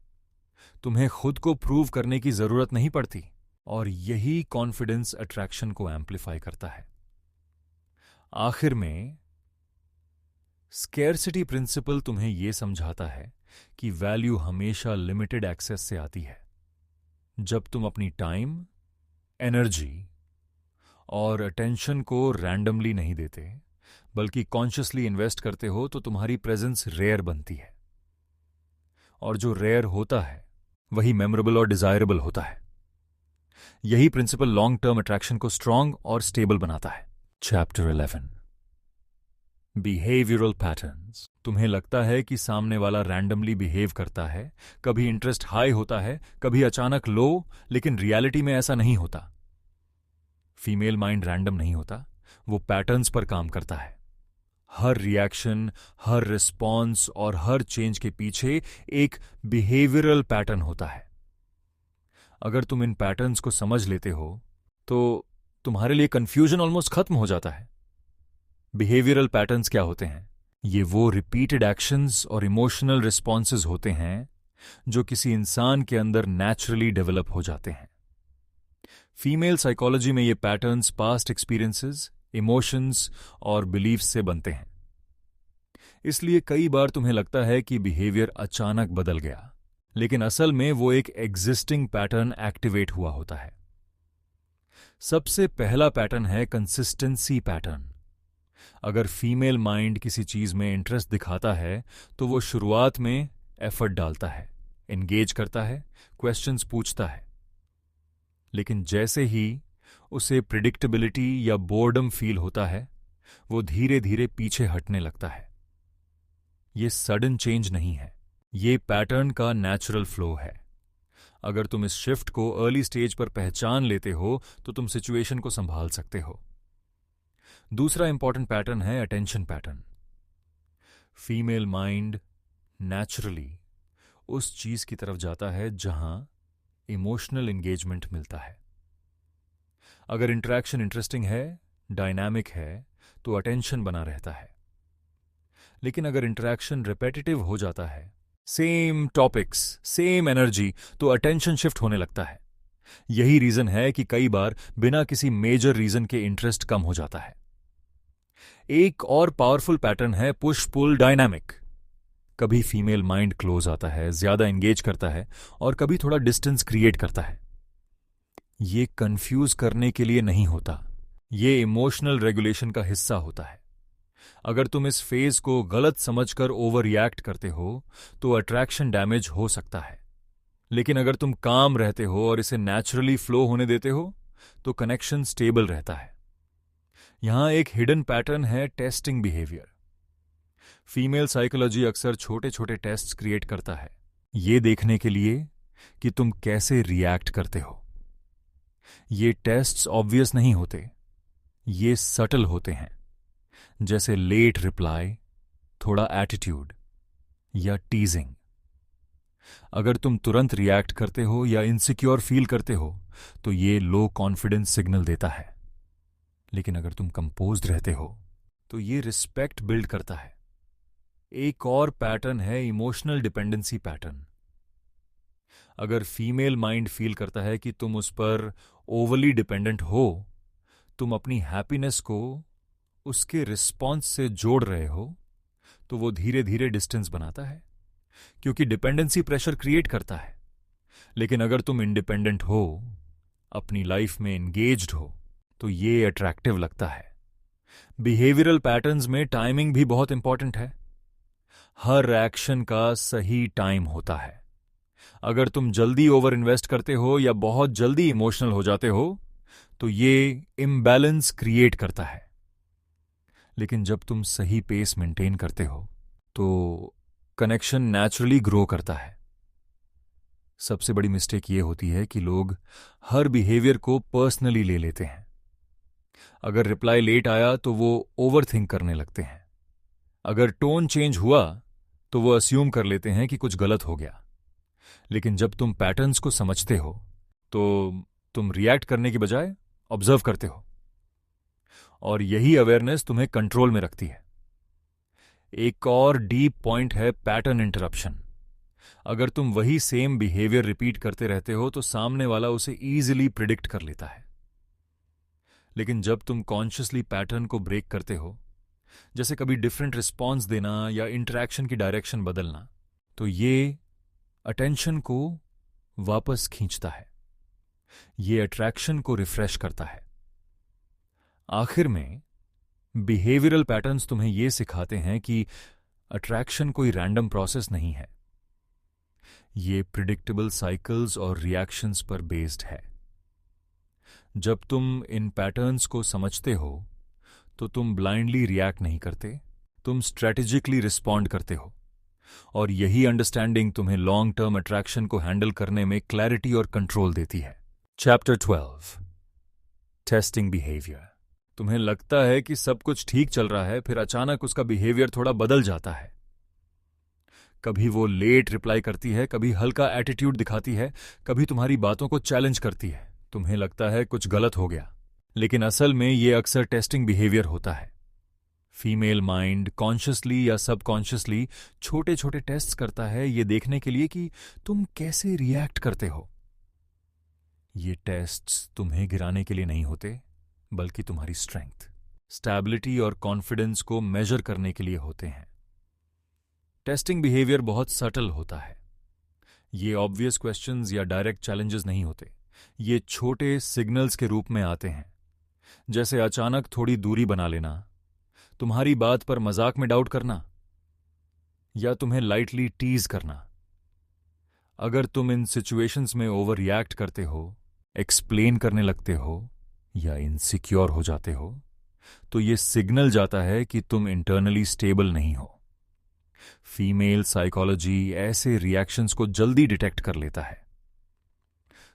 तुम्हें खुद को प्रूव करने की जरूरत नहीं पड़ती, और यही कॉन्फिडेंस अट्रैक्शन को एम्प्लीफाई करता है। आखिर में स्कैर्सिटी प्रिंसिपल तुम्हें यह समझाता है कि वैल्यू हमेशा लिमिटेड एक्सेस से आती है। जब तुम अपनी टाइम, एनर्जी और अटेंशन को रैंडमली नहीं देते, बल्कि कॉन्शियसली इन्वेस्ट करते हो, तो तुम्हारी प्रेजेंस रेयर बनती है। और जो रेयर होता है वही मेमोरेबल और डिजायरेबल होता है। यही प्रिंसिपल लॉन्ग टर्म अट्रैक्शन को स्ट्रांग और स्टेबल बनाता है। Chapter 11, behavioural patterns. तुम्हें लगता है कि सामने वाला रैंडमली बिहेव करता है, कभी इंटरेस्ट हाई होता है, कभी अचानक लो, लेकिन रियलिटी में ऐसा नहीं होता। फीमेल माइंड रैंडम नहीं होता, वो पैटर्न्स पर काम करता है। हर रिएक्शन, हर रिस्पॉन्स और हर चेंज के पीछे एक बिहेवियरल पैटर्न होता है। अगर तुम इन पैटर्न्स को समझ लेते हो, तो तुम्हारे लिए कंफ्यूजन ऑलमोस्ट खत्म हो जाता है। बिहेवियरल पैटर्न्स क्या होते हैं? ये वो रिपीटेड एक्शंस और इमोशनल रिस्पॉन्सेज होते हैं जो किसी इंसान के अंदर नेचुरली डेवलप हो जाते हैं। फीमेल साइकोलॉजी में ये पैटर्न्स पास्ट एक्सपीरियंसेस, इमोशंस और बिलीफ्स से बनते हैं। इसलिए कई बार तुम्हें लगता है कि बिहेवियर अचानक बदल गया, लेकिन असल में वो एक एग्जिस्टिंग पैटर्न एक्टिवेट हुआ होता है। सबसे पहला पैटर्न है कंसिस्टेंसी पैटर्न। अगर फीमेल माइंड किसी चीज में इंटरेस्ट दिखाता है, तो वो शुरुआत में एफर्ट डालता है, एंगेज करता है, क्वेश्चंस पूछता है। लेकिन जैसे ही उसे प्रिडिक्टेबिलिटी या बोर्डम फील होता है, वो धीरे धीरे पीछे हटने लगता है। ये सडन चेंज नहीं है, ये पैटर्न का नेचुरल फ्लो है। अगर तुम इस शिफ्ट को अर्ली स्टेज पर पहचान लेते हो, तो तुम सिचुएशन को संभाल सकते हो। दूसरा इंपॉर्टेंट पैटर्न है attention pattern. Female mind naturally उस चीज की तरफ जाता है जहां इमोशनल एंगेजमेंट मिलता है। अगर इंटरेक्शन इंटरेस्टिंग है, डायनामिक है, तो अटेंशन बना रहता है। लेकिन अगर इंटरेक्शन रिपेटिटिव हो जाता है, सेम टॉपिक्स, सेम एनर्जी, तो अटेंशन शिफ्ट होने लगता है। यही रीजन है कि कई बार बिना किसी मेजर रीजन के इंटरेस्ट कम हो जाता है। एक और पावरफुल पैटर्न है पुश पुल डायनामिक। कभी फीमेल माइंड क्लोज आता है, ज्यादा एंगेज करता है, और कभी थोड़ा डिस्टेंस क्रिएट करता है। ये कंफ्यूज करने के लिए नहीं होता, ये इमोशनल रेगुलेशन का हिस्सा होता है। अगर तुम इस फेज को गलत समझकर ओवर रिएक्ट करते हो, तो अट्रैक्शन डैमेज हो सकता है। लेकिन अगर तुम काम रहते हो और इसे नेचुरली फ्लो होने देते हो, तो कनेक्शन स्टेबल रहता है। यहां एक हिडन पैटर्न है टेस्टिंग बिहेवियर। फीमेल साइकोलॉजी अक्सर छोटे छोटे टेस्ट्स क्रिएट करता है, ये देखने के लिए कि तुम कैसे रिएक्ट करते हो। ये टेस्ट्स ऑब्वियस नहीं होते, ये सटल होते हैं, जैसे लेट रिप्लाई, थोड़ा एटीट्यूड या टीजिंग। अगर तुम तुरंत रिएक्ट करते हो या इनसिक्योर फील करते हो तो ये लो कॉन्फिडेंस सिग्नल देता है। लेकिन अगर तुम कंपोज्ड रहते हो तो ये रिस्पेक्ट बिल्ड करता है। एक और पैटर्न है इमोशनल डिपेंडेंसी पैटर्न। अगर फीमेल माइंड फील करता है कि तुम उस पर ओवरली डिपेंडेंट हो, तुम अपनी हैप्पीनेस को उसके रिस्पॉन्स से जोड़ रहे हो, तो वो धीरे धीरे डिस्टेंस बनाता है, क्योंकि डिपेंडेंसी प्रेशर क्रिएट करता है। लेकिन अगर तुम इंडिपेंडेंट हो, अपनी लाइफ में एंगेज्ड हो, तो ये अट्रैक्टिव लगता है। बिहेवियरल पैटर्न्स में टाइमिंग भी बहुत इंपॉर्टेंट है। हर एक्शन का सही टाइम होता है। अगर तुम जल्दी ओवर इन्वेस्ट करते हो या बहुत जल्दी इमोशनल हो जाते हो तो ये इम्बैलेंस क्रिएट करता है। लेकिन जब तुम सही पेस मेंटेन करते हो तो कनेक्शन नेचुरली ग्रो करता है। सबसे बड़ी मिस्टेक ये होती है कि लोग हर बिहेवियर को पर्सनली ले लेते हैं। अगर रिप्लाई लेट आया तो वो ओवर थिंक करने लगते हैं। अगर टोन चेंज हुआ तो वो अस्यूम कर लेते हैं कि कुछ गलत हो गया। लेकिन जब तुम पैटर्न्स को समझते हो तो तुम रिएक्ट करने की बजाय ऑब्जर्व करते हो, और यही अवेयरनेस तुम्हें कंट्रोल में रखती है। एक और डीप पॉइंट है पैटर्न इंटरप्शन। अगर तुम वही सेम बिहेवियर रिपीट करते रहते हो तो सामने वाला उसे ईजिली प्रिडिक्ट कर लेता है। लेकिन जब तुम कॉन्शियसली पैटर्न को ब्रेक करते हो, जैसे कभी डिफरेंट रिस्पॉन्स देना या इंटरैक्शन की डायरेक्शन बदलना, तो ये अटेंशन को वापस खींचता है, ये अट्रैक्शन को रिफ्रेश करता है। आखिर में बिहेवियरल पैटर्न्स तुम्हें यह सिखाते हैं कि अट्रैक्शन कोई रैंडम प्रोसेस नहीं है, ये प्रिडिक्टेबल साइकिल्स और रिएक्शंस पर बेस्ड है। जब तुम इन पैटर्न्स को समझते हो तो तुम ब्लाइंडली रिएक्ट नहीं करते, तुम स्ट्रेटेजिकली रिस्पॉन्ड करते हो, और यही अंडरस्टैंडिंग तुम्हें लॉन्ग टर्म अट्रैक्शन को हैंडल करने में क्लैरिटी और कंट्रोल देती है। Chapter 12, testing behaviour. तुम्हें लगता है कि सब कुछ ठीक चल रहा है, फिर अचानक उसका बिहेवियर थोड़ा बदल जाता है। कभी वो लेट रिप्लाई करती है, कभी हल्का एटीट्यूड दिखाती है, कभी तुम्हारी बातों को चैलेंज करती है। तुम्हें लगता है कुछ गलत हो गया, लेकिन असल में ये अक्सर टेस्टिंग बिहेवियर होता है। फीमेल माइंड कॉन्शियसली या सबकॉन्शियसली छोटे छोटे टेस्ट्स करता है, ये देखने के लिए कि तुम कैसे रिएक्ट करते हो। ये टेस्ट्स तुम्हें गिराने के लिए नहीं होते, बल्कि तुम्हारी स्ट्रेंथ, स्टेबिलिटी और कॉन्फिडेंस को मेजर करने के लिए होते हैं। टेस्टिंग बिहेवियर बहुत सटल होता है। ये ऑब्वियस क्वेश्चंस या डायरेक्ट चैलेंजेस नहीं होते, ये छोटे सिग्नल्स के रूप में आते हैं। जैसे अचानक थोड़ी दूरी बना लेना, तुम्हारी बात पर मजाक में डाउट करना, या तुम्हें लाइटली टीज करना। अगर तुम इन सिचुएशंस में ओवर रिएक्ट करते हो, एक्सप्लेन करने लगते हो या इनसिक्योर हो जाते हो, तो ये सिग्नल जाता है कि तुम इंटरनली स्टेबल नहीं हो। फीमेल साइकोलॉजी ऐसे रिएक्शंस को जल्दी डिटेक्ट कर लेता है।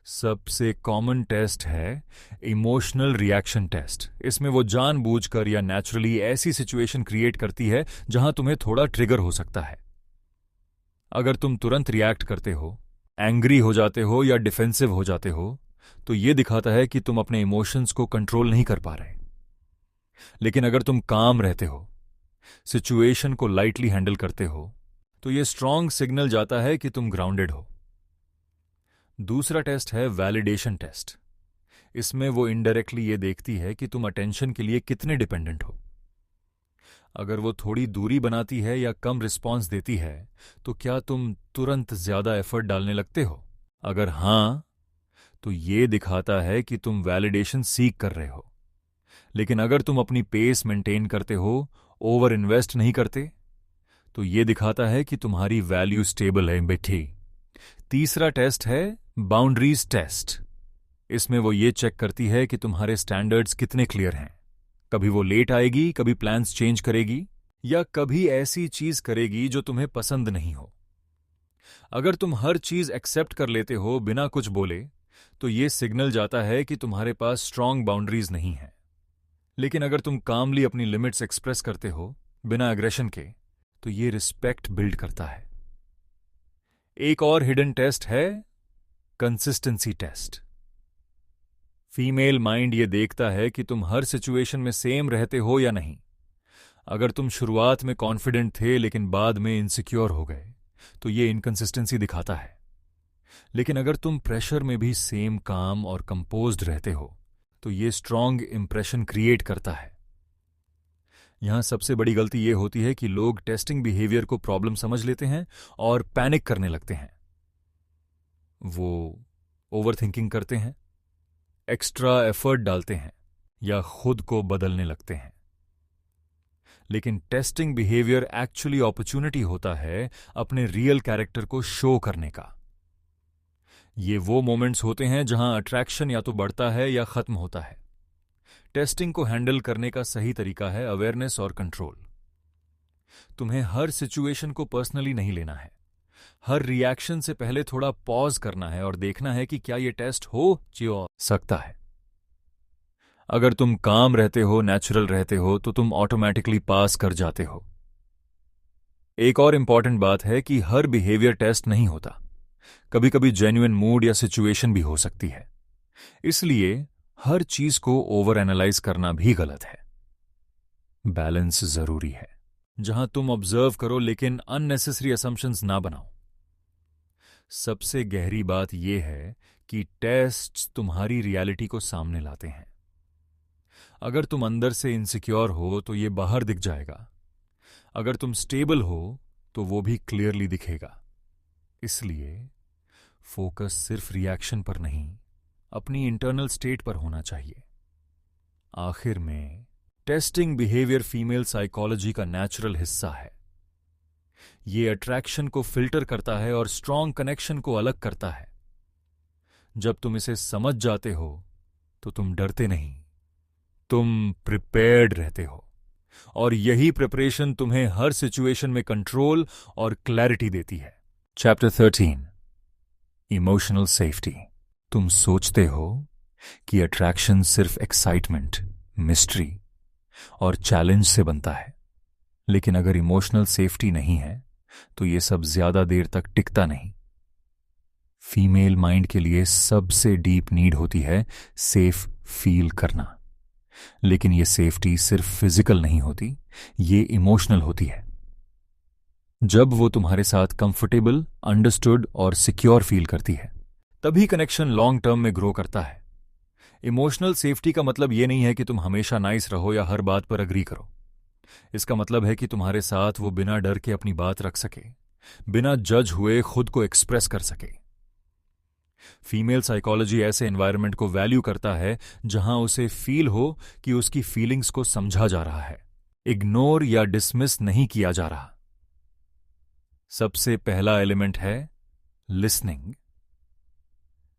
सबसे कॉमन टेस्ट है इमोशनल रिएक्शन टेस्ट। इसमें वो जानबूझकर या नेचुरली ऐसी सिचुएशन क्रिएट करती है जहां तुम्हें थोड़ा ट्रिगर हो सकता है। अगर तुम तुरंत रिएक्ट करते हो, एंग्री हो जाते हो या डिफेंसिव हो जाते हो, तो ये दिखाता है कि तुम अपने इमोशंस को कंट्रोल नहीं कर पा रहे। लेकिन अगर तुम काम रहते हो, सिचुएशन को लाइटली हैंडल करते हो, तो ये स्ट्रांग सिग्नल जाता है कि तुम ग्राउंडेड हो। दूसरा टेस्ट है वैलिडेशन टेस्ट। इसमें वो इनडायरेक्टली ये देखती है कि तुम अटेंशन के लिए कितने डिपेंडेंट हो। अगर वो थोड़ी दूरी बनाती है या कम रिस्पॉन्स देती है, तो क्या तुम तुरंत ज्यादा एफर्ट डालने लगते हो? अगर हां, तो ये दिखाता है कि तुम वैलिडेशन सीख कर रहे हो। लेकिन अगर तुम अपनी पेस मेंटेन करते हो, ओवर इन्वेस्ट नहीं करते, तो ये दिखाता है कि तुम्हारी वैल्यू स्टेबल है बेटी। तीसरा टेस्ट है बाउंड्रीज टेस्ट। इसमें वो ये चेक करती है कि तुम्हारे स्टैंडर्ड्स कितने क्लियर हैं। कभी वो लेट आएगी, कभी प्लान्स चेंज करेगी, या कभी ऐसी चीज करेगी जो तुम्हें पसंद नहीं हो। अगर तुम हर चीज एक्सेप्ट कर लेते हो बिना कुछ बोले, तो ये सिग्नल जाता है कि तुम्हारे पास स्ट्रांग बाउंड्रीज नहीं है। लेकिन अगर तुम कामली अपनी लिमिट्स एक्सप्रेस करते हो बिना एग्रेशन के, तो ये रिस्पेक्ट बिल्ड करता है। एक और हिडन टेस्ट है कंसिस्टेंसी टेस्ट। फीमेल माइंड ये देखता है कि तुम हर सिचुएशन में सेम रहते हो या नहीं। अगर तुम शुरुआत में कॉन्फिडेंट थे लेकिन बाद में इनसिक्योर हो गए, तो ये इनकंसिस्टेंसी दिखाता है। लेकिन अगर तुम प्रेशर में भी सेम काम और कंपोज्ड रहते हो, तो ये स्ट्रांग इंप्रेशन क्रिएट करता है। यहां सबसे बड़ी गलती ये होती है कि लोग टेस्टिंग बिहेवियर को प्रॉब्लम समझ लेते हैं और पैनिक करने लगते हैं। वो ओवरथिंकिंग करते हैं, एक्स्ट्रा एफर्ट डालते हैं या खुद को बदलने लगते हैं। लेकिन टेस्टिंग बिहेवियर एक्चुअली अपॉर्चुनिटी होता है अपने रियल कैरेक्टर को शो करने का। ये वो मोमेंट्स होते हैं जहां अट्रैक्शन या तो बढ़ता है या खत्म होता है। टेस्टिंग को हैंडल करने का सही तरीका है अवेयरनेस और कंट्रोल। तुम्हें हर सिचुएशन को पर्सनली नहीं लेना है। हर रिएक्शन से पहले थोड़ा पॉज करना है और देखना है कि क्या यह टेस्ट हो सकता है। अगर तुम काम रहते हो, नेचुरल रहते हो, तो तुम ऑटोमेटिकली पास कर जाते हो। एक और इंपॉर्टेंट बात है कि हर बिहेवियर टेस्ट नहीं होता। कभी कभी जेन्युइन मूड या सिचुएशन भी हो सकती है। इसलिए हर चीज को ओवर एनालाइज करना भी गलत है। बैलेंस जरूरी है, जहां तुम ऑब्जर्व करो लेकिन अननेसेसरी असम्पशंस ना बनाओ। सबसे गहरी बात यह है कि टेस्ट्स तुम्हारी रियलिटी को सामने लाते हैं। अगर तुम अंदर से इनसिक्योर हो तो ये बाहर दिख जाएगा। अगर तुम स्टेबल हो तो वो भी क्लियरली दिखेगा। इसलिए फोकस सिर्फ रिएक्शन पर नहीं, अपनी इंटरनल स्टेट पर होना चाहिए। आखिर में टेस्टिंग बिहेवियर फीमेल साइकोलॉजी का नेचुरल हिस्सा है। ये अट्रैक्शन को फिल्टर करता है और स्ट्रांग कनेक्शन को अलग करता है। जब तुम इसे समझ जाते हो तो तुम डरते नहीं, तुम प्रिपेयर्ड रहते हो। और यही प्रिपरेशन तुम्हें हर सिचुएशन में कंट्रोल और क्लैरिटी देती है। Chapter 13, emotional safety. तुम सोचते हो कि अट्रैक्शन सिर्फ एक्साइटमेंट, मिस्ट्री और चैलेंज से बनता है। लेकिन अगर इमोशनल सेफ्टी नहीं है तो यह सब ज्यादा देर तक टिकता नहीं। फीमेल माइंड के लिए सबसे डीप नीड होती है सेफ फील करना। लेकिन यह सेफ्टी सिर्फ फिजिकल नहीं होती, ये इमोशनल होती है। जब वो तुम्हारे साथ कंफर्टेबल, अंडरस्टूड और सिक्योर फील करती है, तभी कनेक्शन लॉन्ग टर्म में ग्रो करता है। इमोशनल सेफ्टी का मतलब यह नहीं है कि तुम हमेशा नाइस रहो या हर बात पर अग्री करो। इसका मतलब है कि तुम्हारे साथ वो बिना डर के अपनी बात रख सके, बिना जज हुए खुद को एक्सप्रेस कर सके। फीमेल साइकोलॉजी ऐसे एनवायरनमेंट को वैल्यू करता है जहां उसे फील हो कि उसकी फीलिंग्स को समझा जा रहा है, इग्नोर या डिसमिस नहीं किया जा रहा। सबसे पहला एलिमेंट है लिसनिंग।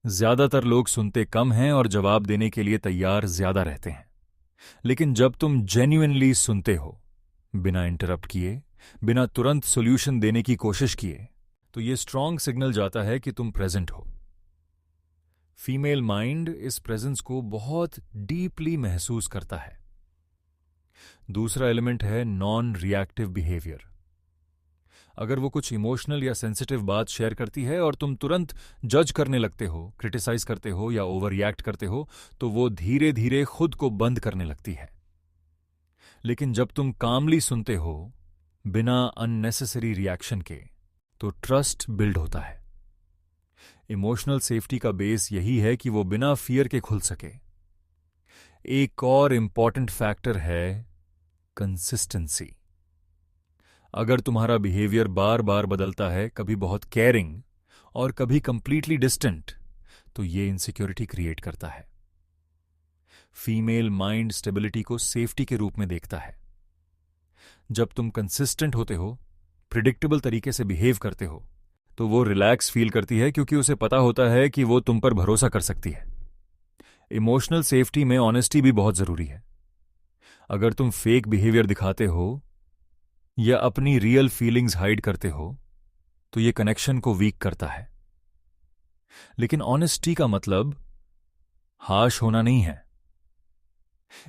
ज्यादातर लोग सुनते कम हैं और जवाब देने के लिए तैयार ज्यादा रहते हैं। लेकिन जब तुम जेन्युइनली सुनते हो, बिना इंटरप्ट किए, बिना तुरंत सॉल्यूशन देने की कोशिश किए, तो यह स्ट्रांग सिग्नल जाता है कि तुम प्रेजेंट हो। फीमेल माइंड इस प्रेजेंस को बहुत डीपली महसूस करता है। दूसरा एलिमेंट है नॉन रिएक्टिव बिहेवियर। अगर वो कुछ इमोशनल या सेंसिटिव बात शेयर करती है और तुम तुरंत जज करने लगते हो, क्रिटिसाइज करते हो या ओवर रिएक्ट करते हो, तो वो धीरे धीरे खुद को बंद करने लगती है। लेकिन जब तुम कामली सुनते हो, बिना अननेसेसरी रिएक्शन के, तो ट्रस्ट बिल्ड होता है। इमोशनल सेफ्टी का बेस यही है कि वो बिना फियर के खुल सके। एक और इंपॉर्टेंट फैक्टर है कंसिस्टेंसी। अगर तुम्हारा बिहेवियर बार बार बदलता है, कभी बहुत केयरिंग और कभी कंप्लीटली डिस्टेंट, तो ये इनसिक्योरिटी क्रिएट करता है। फीमेल माइंड स्टेबिलिटी को सेफ्टी के रूप में देखता है। जब तुम कंसिस्टेंट होते हो, प्रिडिक्टेबल तरीके से बिहेव करते हो, तो वो रिलैक्स फील करती है क्योंकि उसे पता होता है कि वो तुम पर भरोसा कर सकती है। इमोशनल सेफ्टी में ऑनेस्टी भी बहुत जरूरी है। अगर तुम फेक बिहेवियर दिखाते हो या अपनी रियल फीलिंग्स हाइड करते हो, तो ये कनेक्शन को वीक करता है। लेकिन ऑनेस्टी का मतलब हाश होना नहीं है।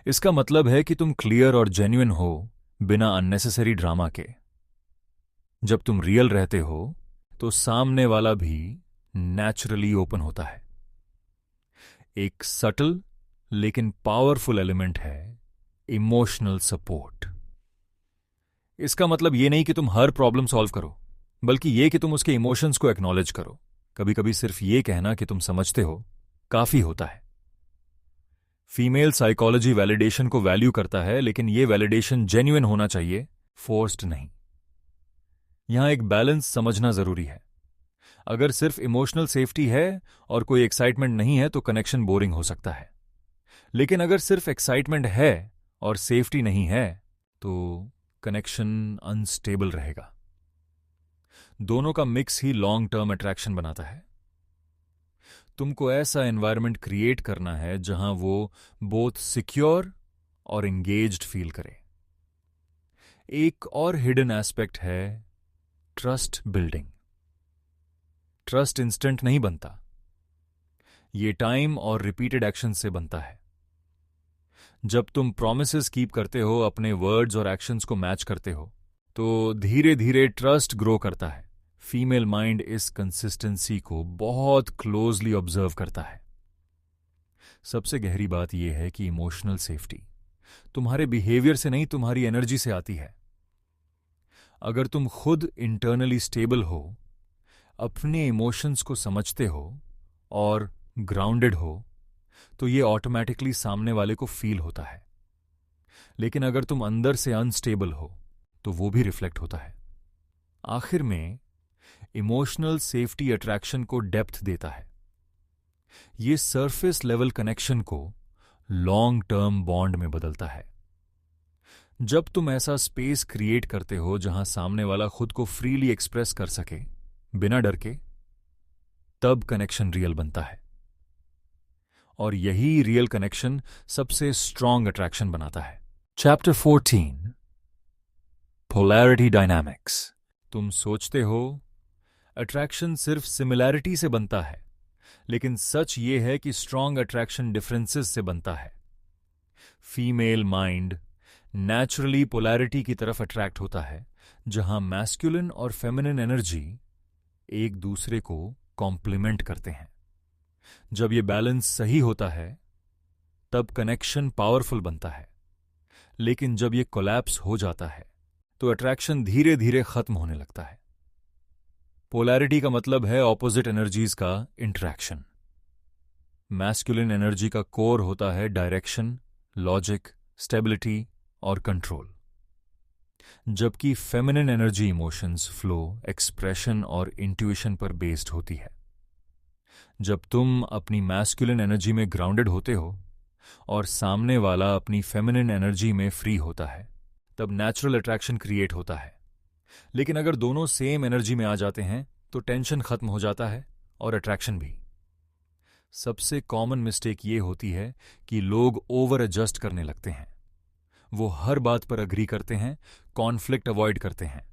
इसका मतलब है कि तुम क्लियर और जेन्युइन हो, बिना अननेसेसरी ड्रामा के। जब तुम रियल रहते हो तो सामने वाला भी नेचुरली ओपन होता है। एक सटल लेकिन पावरफुल एलिमेंट है इमोशनल सपोर्ट। इसका मतलब ये नहीं कि तुम हर प्रॉब्लम सॉल्व करो, बल्कि ये कि तुम उसके इमोशंस को एक्नॉलेज करो। कभी कभी सिर्फ ये कहना कि तुम समझते हो काफी होता है। फीमेल साइकोलॉजी वैलिडेशन को वैल्यू करता है, लेकिन ये वैलिडेशन जेन्युइन होना चाहिए, फोर्स्ड नहीं। यहां एक बैलेंस समझना जरूरी है। अगर सिर्फ इमोशनल सेफ्टी है और कोई एक्साइटमेंट नहीं है तो कनेक्शन बोरिंग हो सकता है। लेकिन अगर सिर्फ एक्साइटमेंट है और सेफ्टी नहीं है तो कनेक्शन अनस्टेबल रहेगा। दोनों का मिक्स ही लॉन्ग टर्म अट्रैक्शन बनाता है। तुमको ऐसा एनवायरनमेंट क्रिएट करना है जहां वो बोथ सिक्योर और एंगेज्ड फील करे। एक और हिडन एस्पेक्ट है ट्रस्ट बिल्डिंग। ट्रस्ट इंस्टेंट नहीं बनता, ये टाइम और रिपीटेड एक्शन से बनता है। जब तुम प्रोमिसेस कीप करते हो, अपने वर्ड्स और एक्शंस को मैच करते हो, तो धीरे धीरे ट्रस्ट ग्रो करता है। फीमेल माइंड इस कंसिस्टेंसी को बहुत क्लोजली ऑब्जर्व करता है। सबसे गहरी बात यह है कि इमोशनल सेफ्टी तुम्हारे बिहेवियर से नहीं, तुम्हारी एनर्जी से आती है। अगर तुम खुद इंटरनली स्टेबल हो, अपने इमोशंस को समझते हो और ग्राउंडेड हो, तो ये ऑटोमेटिकली सामने वाले को फील होता है। लेकिन अगर तुम अंदर से अनस्टेबल हो तो वो भी रिफ्लेक्ट होता है। आखिर में इमोशनल सेफ्टी अट्रैक्शन को डेप्थ देता है। ये सरफेस लेवल कनेक्शन को लॉन्ग टर्म बॉन्ड में बदलता है। जब तुम ऐसा स्पेस क्रिएट करते हो जहां सामने वाला खुद को फ्रीली एक्सप्रेस कर सके बिना डर के, तब कनेक्शन रियल बनता है। और यही रियल कनेक्शन सबसे स्ट्रॉन्ग अट्रैक्शन बनाता है। Chapter 14, polarity dynamics. तुम सोचते हो अट्रैक्शन सिर्फ सिमिलैरिटी से बनता है, लेकिन सच ये है कि स्ट्रॉन्ग अट्रैक्शन डिफरेंसेस से बनता है। फीमेल माइंड नेचुरली पोलैरिटी की तरफ अट्रैक्ट होता है, जहां मैस्कुलिन और फेमिनिन एनर्जी एक दूसरे को कॉम्प्लीमेंट करते हैं। जब ये बैलेंस सही होता है तब कनेक्शन पावरफुल बनता है। लेकिन जब ये कोलैप्स हो जाता है तो अट्रैक्शन धीरे धीरे खत्म होने लगता है। पोलैरिटी का मतलब है ऑपोजिट एनर्जीज का इंटरैक्शन। मैस्कुलिन एनर्जी का कोर होता है डायरेक्शन, लॉजिक, स्टेबिलिटी और कंट्रोल, जबकि feminine energy emotions, flow, expression और इंट्यूशन पर बेस्ड होती है। जब तुम अपनी मैस्कुलिन एनर्जी में ग्राउंडेड होते हो और सामने वाला अपनी फेमिनिन एनर्जी में फ्री होता है, तब नेचुरल अट्रैक्शन क्रिएट होता है। लेकिन अगर दोनों सेम एनर्जी में आ जाते हैं तो टेंशन खत्म हो जाता है और अट्रैक्शन भी। सबसे कॉमन मिस्टेक ये होती है कि लोग ओवर एडजस्ट करने लगते हैं। वो हर बात पर अग्री करते हैं, कॉन्फ्लिक्ट अवॉइड करते हैं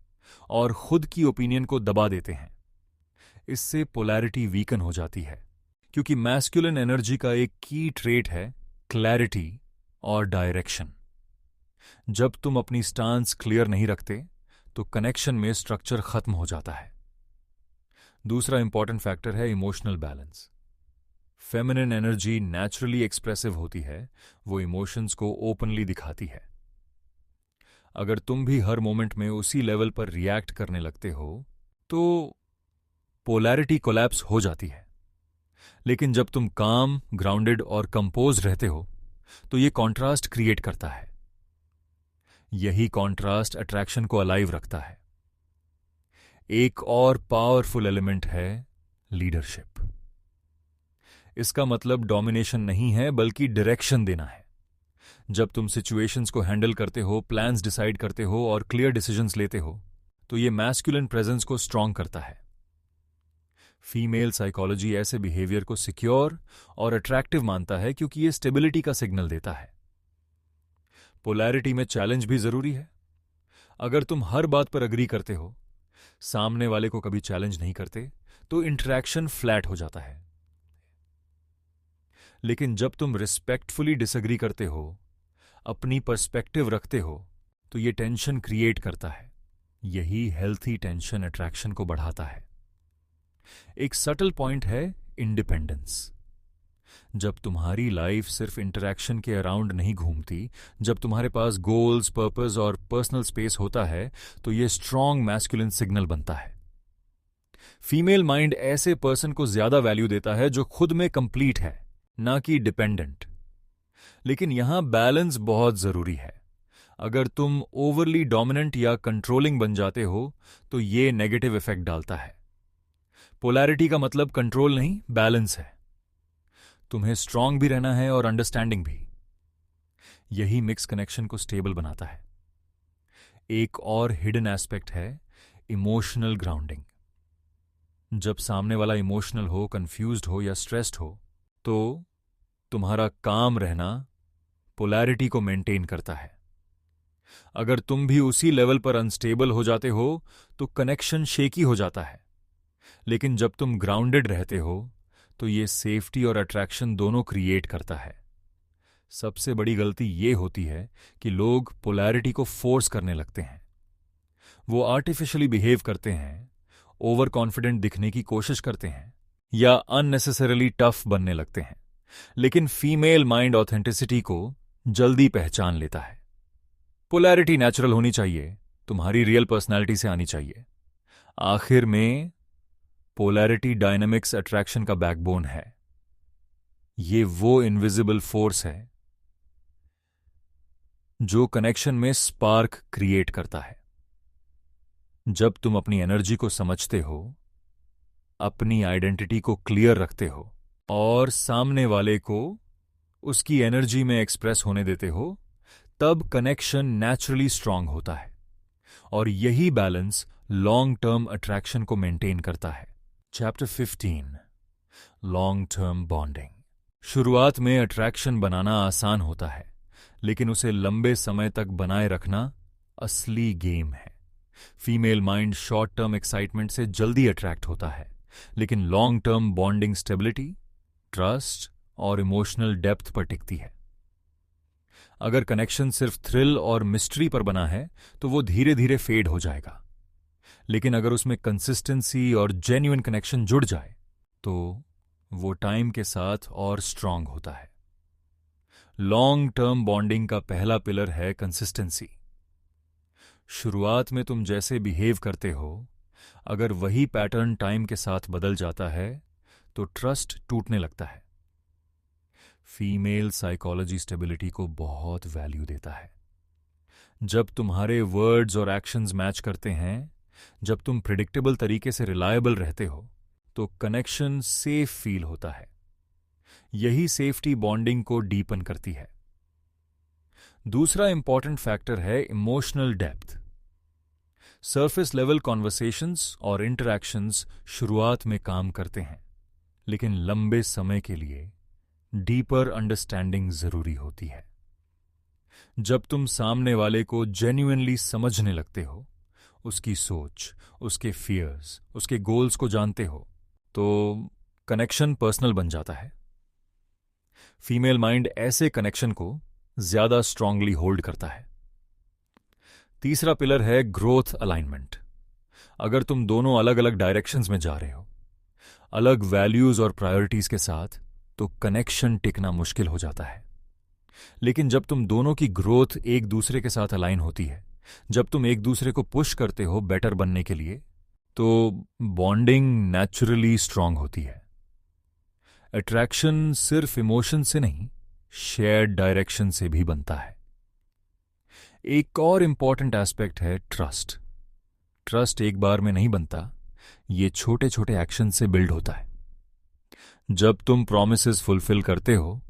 और खुद की ओपिनियन को दबा देते हैं। इससे पोलैरिटी वीकन हो जाती है, क्योंकि मैस्कुलिन एनर्जी का एक की ट्रेट है क्लैरिटी और डायरेक्शन। जब तुम अपनी स्टांस क्लियर नहीं रखते तो कनेक्शन में स्ट्रक्चर खत्म हो जाता है। दूसरा इंपॉर्टेंट फैक्टर है emotional balance. Feminine energy naturally expressive होती है, वो इमोशंस को ओपनली दिखाती है। अगर तुम भी हर मोमेंट में उसी लेवल पर रिएक्ट करने लगते हो तो पोलैरिटी कोलैप्स हो जाती है। लेकिन जब तुम काम, ग्राउंडेड और कंपोज रहते हो तो ये कॉन्ट्रास्ट क्रिएट करता है। यही कॉन्ट्रास्ट अट्रैक्शन को अलाइव रखता है। एक और पावरफुल एलिमेंट है लीडरशिप। इसका मतलब डोमिनेशन नहीं है, बल्कि डायरेक्शन देना है। जब तुम सिचुएशंस को हैंडल करते हो, प्लान्स डिसाइड करते हो और क्लियर डिसीजंस लेते हो तो ये मैस्कुलिन प्रेजेंस को स्ट्रांग करता है। फीमेल साइकोलॉजी ऐसे बिहेवियर को सिक्योर और अट्रैक्टिव मानता है, क्योंकि ये स्टेबिलिटी का सिग्नल देता है। पोलैरिटी में चैलेंज भी जरूरी है। अगर तुम हर बात पर अग्री करते हो, सामने वाले को कभी चैलेंज नहीं करते, तो इंटरेक्शन फ्लैट हो जाता है। लेकिन जब तुम रिस्पेक्टफुली डिसएग्री करते हो, अपनी पर्सपेक्टिव रखते हो, तो ये टेंशन क्रिएट करता है। यही हेल्थी टेंशन अट्रैक्शन को बढ़ाता है। एक सटल पॉइंट है इंडिपेंडेंस। जब तुम्हारी लाइफ सिर्फ इंटरैक्शन के अराउंड नहीं घूमती, जब तुम्हारे पास गोल्स, पर्पस और पर्सनल स्पेस होता है, तो ये स्ट्रॉन्ग मैस्कुलिन सिग्नल बनता है। फीमेल माइंड ऐसे पर्सन को ज्यादा वैल्यू देता है जो खुद में कंप्लीट है, ना कि डिपेंडेंट। लेकिन यहां बैलेंस बहुत जरूरी है। अगर तुम ओवरली डोमिनेंट या कंट्रोलिंग बन जाते हो, तो ये नेगेटिव इफेक्ट डालता है। पोलैरिटी का मतलब कंट्रोल नहीं, बैलेंस है। तुम्हें स्ट्रांग भी रहना है और अंडरस्टैंडिंग भी। यही मिक्स कनेक्शन को स्टेबल बनाता है। एक और हिडन एस्पेक्ट है इमोशनल ग्राउंडिंग। जब सामने वाला इमोशनल हो, कंफ्यूज्ड हो या स्ट्रेस्ड हो, तो तुम्हारा काम रहना पोलैरिटी को मेंटेन करता है। अगर तुम भी उसी लेवल पर अनस्टेबल हो जाते हो, तो कनेक्शन शेकी हो जाता है। लेकिन जब तुम ग्राउंडेड रहते हो, तो ये सेफ्टी और अट्रैक्शन दोनों क्रिएट करता है। सबसे बड़ी गलती ये होती है कि लोग पोलैरिटी को फोर्स करने लगते हैं। वो आर्टिफिशियली बिहेव करते हैं, ओवर कॉन्फिडेंट दिखने की कोशिश करते हैं, या अननेसेसरली टफ बनने लगते हैं। लेकिन फीमेल माइंड ऑथेंटिसिटी को जल्दी पहचान लेता है। पोलैरिटी नेचुरल होनी चाहिए, तुम्हारी रियल पर्सनैलिटी से आनी चाहिए। आखिर में पोलैरिटी डायनामिक्स अट्रैक्शन का बैकबोन है। ये वो इनविजिबल फोर्स है जो कनेक्शन में स्पार्क क्रिएट करता है। जब तुम अपनी एनर्जी को समझते हो, अपनी आइडेंटिटी को क्लियर रखते हो और सामने वाले को उसकी एनर्जी में एक्सप्रेस होने देते हो, तब कनेक्शन नेचुरली स्ट्रांग होता है। और यही बैलेंस लॉन्ग टर्म अट्रैक्शन को मेंटेन करता है। Chapter 15 long term bonding. शुरुआत में अट्रैक्शन बनाना आसान होता है, लेकिन उसे लंबे समय तक बनाए रखना असली गेम है। Female mind short term excitement से जल्दी अट्रैक्ट होता है, लेकिन long term bonding stability, trust और इमोशनल डेप्थ पर टिकती है। अगर कनेक्शन सिर्फ थ्रिल और मिस्ट्री पर बना है, तो वो धीरे धीरे फेड हो जाएगा। लेकिन अगर उसमें कंसिस्टेंसी और जेन्युइन कनेक्शन जुड़ जाए, तो वो टाइम के साथ और स्ट्रांग होता है। लॉन्ग टर्म बॉन्डिंग का पहला पिलर है कंसिस्टेंसी। शुरुआत में तुम जैसे बिहेव करते हो, अगर वही पैटर्न टाइम के साथ बदल जाता है, तो ट्रस्ट टूटने लगता है। फीमेल साइकोलॉजी स्टेबिलिटी को बहुत वैल्यू देता है। जब तुम्हारे वर्ड्स और एक्शंस मैच करते हैं, जब तुम प्रिडिक्टेबल तरीके से रिलायबल रहते हो, तो कनेक्शन सेफ फील होता है। यही सेफ्टी बॉन्डिंग को डीपन करती है। दूसरा इंपॉर्टेंट फैक्टर है emotional depth. Surface level conversations और इंटरैक्शंस शुरुआत में काम करते हैं, लेकिन लंबे समय के लिए डीपर अंडरस्टैंडिंग जरूरी होती है। जब तुम सामने वाले को जेन्युइनली समझने लगते हो, उसकी सोच, उसके फियर्स, उसके गोल्स को जानते हो, तो कनेक्शन पर्सनल बन जाता है। फीमेल माइंड ऐसे कनेक्शन को ज्यादा स्ट्रांगली होल्ड करता है। तीसरा पिलर है ग्रोथ अलाइनमेंट। अगर तुम दोनों अलग अलग डायरेक्शंस में जा रहे हो, अलग वैल्यूज और प्रायोरिटीज के साथ, तो कनेक्शन टिकना मुश्किल हो जाता है। लेकिन जब तुम दोनों की ग्रोथ एक दूसरे के साथ अलाइन होती है, जब तुम एक दूसरे को पुश करते हो बेटर बनने के लिए, तो बॉन्डिंग नेचुरली स्ट्रांग होती है। अट्रैक्शन सिर्फ इमोशन से नहीं, शेयर्ड डायरेक्शन से भी बनता है। एक और इंपॉर्टेंट एस्पेक्ट है ट्रस्ट। ट्रस्ट एक बार में नहीं बनता, ये छोटे छोटे एक्शन से बिल्ड होता है। जब तुम प्रॉमिसेस फुलफिल करते हो,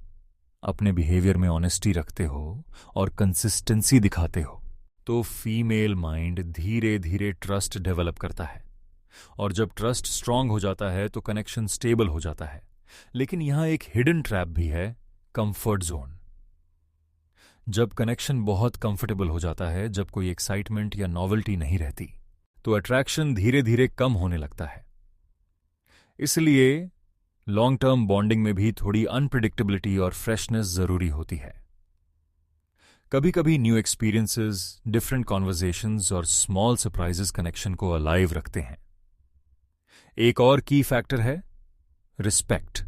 अपने बिहेवियर में ऑनेस्टी रखते हो और कंसिस्टेंसी दिखाते हो, तो फीमेल माइंड धीरे धीरे ट्रस्ट डेवलप करता है। और जब ट्रस्ट स्ट्रांग हो जाता है, तो कनेक्शन स्टेबल हो जाता है। लेकिन यहां एक हिडन ट्रैप भी है, कंफर्ट जोन। जब कनेक्शन बहुत कंफर्टेबल हो जाता है, जब कोई एक्साइटमेंट या नॉवेल्टी नहीं रहती, तो अट्रैक्शन धीरे धीरे कम होने लगता है। इसलिए लॉन्ग टर्म बॉन्डिंग में भी थोड़ी अनप्रिडिक्टेबिलिटी और फ्रेशनेस जरूरी होती है। कभी कभी न्यू एक्सपीरियंसेस, डिफरेंट कॉन्वर्जेशंस और स्मॉल सरप्राइजेस कनेक्शन को अलाइव रखते हैं। एक और की फैक्टर है रिस्पेक्ट।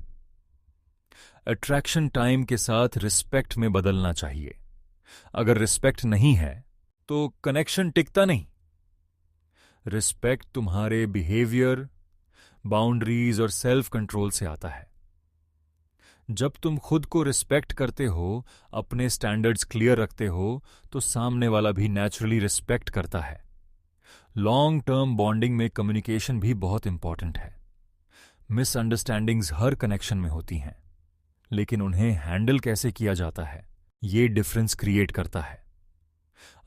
अट्रैक्शन टाइम के साथ रिस्पेक्ट में बदलना चाहिए। अगर रिस्पेक्ट नहीं है तो कनेक्शन टिकता नहीं। रिस्पेक्ट तुम्हारे बिहेवियर, बाउंड्रीज और सेल्फ कंट्रोल से आता है। जब तुम खुद को रिस्पेक्ट करते हो, अपने स्टैंडर्ड्स क्लियर रखते हो, तो सामने वाला भी नेचुरली रिस्पेक्ट करता है। लॉन्ग टर्म बॉन्डिंग में कम्युनिकेशन भी बहुत इंपॉर्टेंट है। मिसअंडरस्टैंडिंग्स हर कनेक्शन में होती हैं, लेकिन उन्हें हैंडल कैसे किया जाता है, ये डिफरेंस क्रिएट करता है।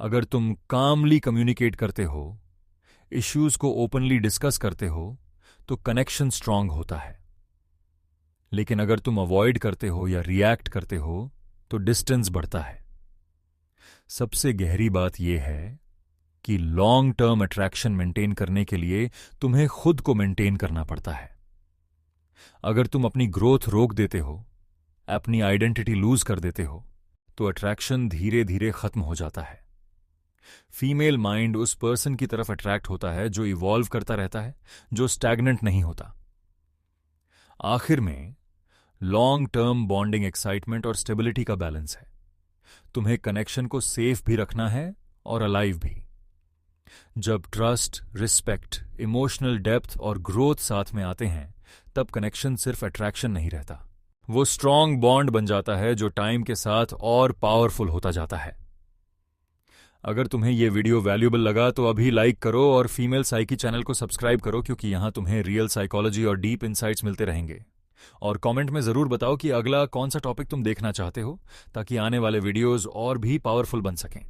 अगर तुम कामली कम्युनिकेट करते हो, इश्यूज को ओपनली डिस्कस करते हो, तो कनेक्शन स्ट्रांग होता है। लेकिन अगर तुम अवॉइड करते हो या रिएक्ट करते हो, तो डिस्टेंस बढ़ता है। सबसे गहरी बात यह है कि लॉन्ग टर्म अट्रैक्शन मेंटेन करने के लिए तुम्हें खुद को मेंटेन करना पड़ता है। अगर तुम अपनी ग्रोथ रोक देते हो, अपनी आइडेंटिटी लूज कर देते हो, तो अट्रैक्शन धीरे धीरे खत्म हो जाता है। फीमेल माइंड उस पर्सन की तरफ अट्रैक्ट होता है जो इवॉल्व करता रहता है, जो स्टैग्नेंट नहीं होता। आखिर में लॉन्ग टर्म बॉन्डिंग एक्साइटमेंट और स्टेबिलिटी का बैलेंस है। तुम्हें कनेक्शन को सेफ भी रखना है और अलाइव भी। जब ट्रस्ट, रिस्पेक्ट, इमोशनल डेप्थ और ग्रोथ साथ में आते हैं, तब कनेक्शन सिर्फ अट्रैक्शन नहीं रहता, वो स्ट्रांग बॉन्ड बन जाता है जो टाइम के साथ और पावरफुल होता जाता है। अगर तुम्हें यह वीडियो वैल्यूएबल लगा तो अभी लाइक करो और फीमेल साइकी चैनल को सब्सक्राइब करो, क्योंकि यहां तुम्हें रियल साइकोलॉजी और डीप इंसाइट्स मिलते रहेंगे। और कमेंट में जरूर बताओ कि अगला कौन सा टॉपिक तुम देखना चाहते हो, ताकि आने वाले वीडियोस और भी पावरफुल बन सकें।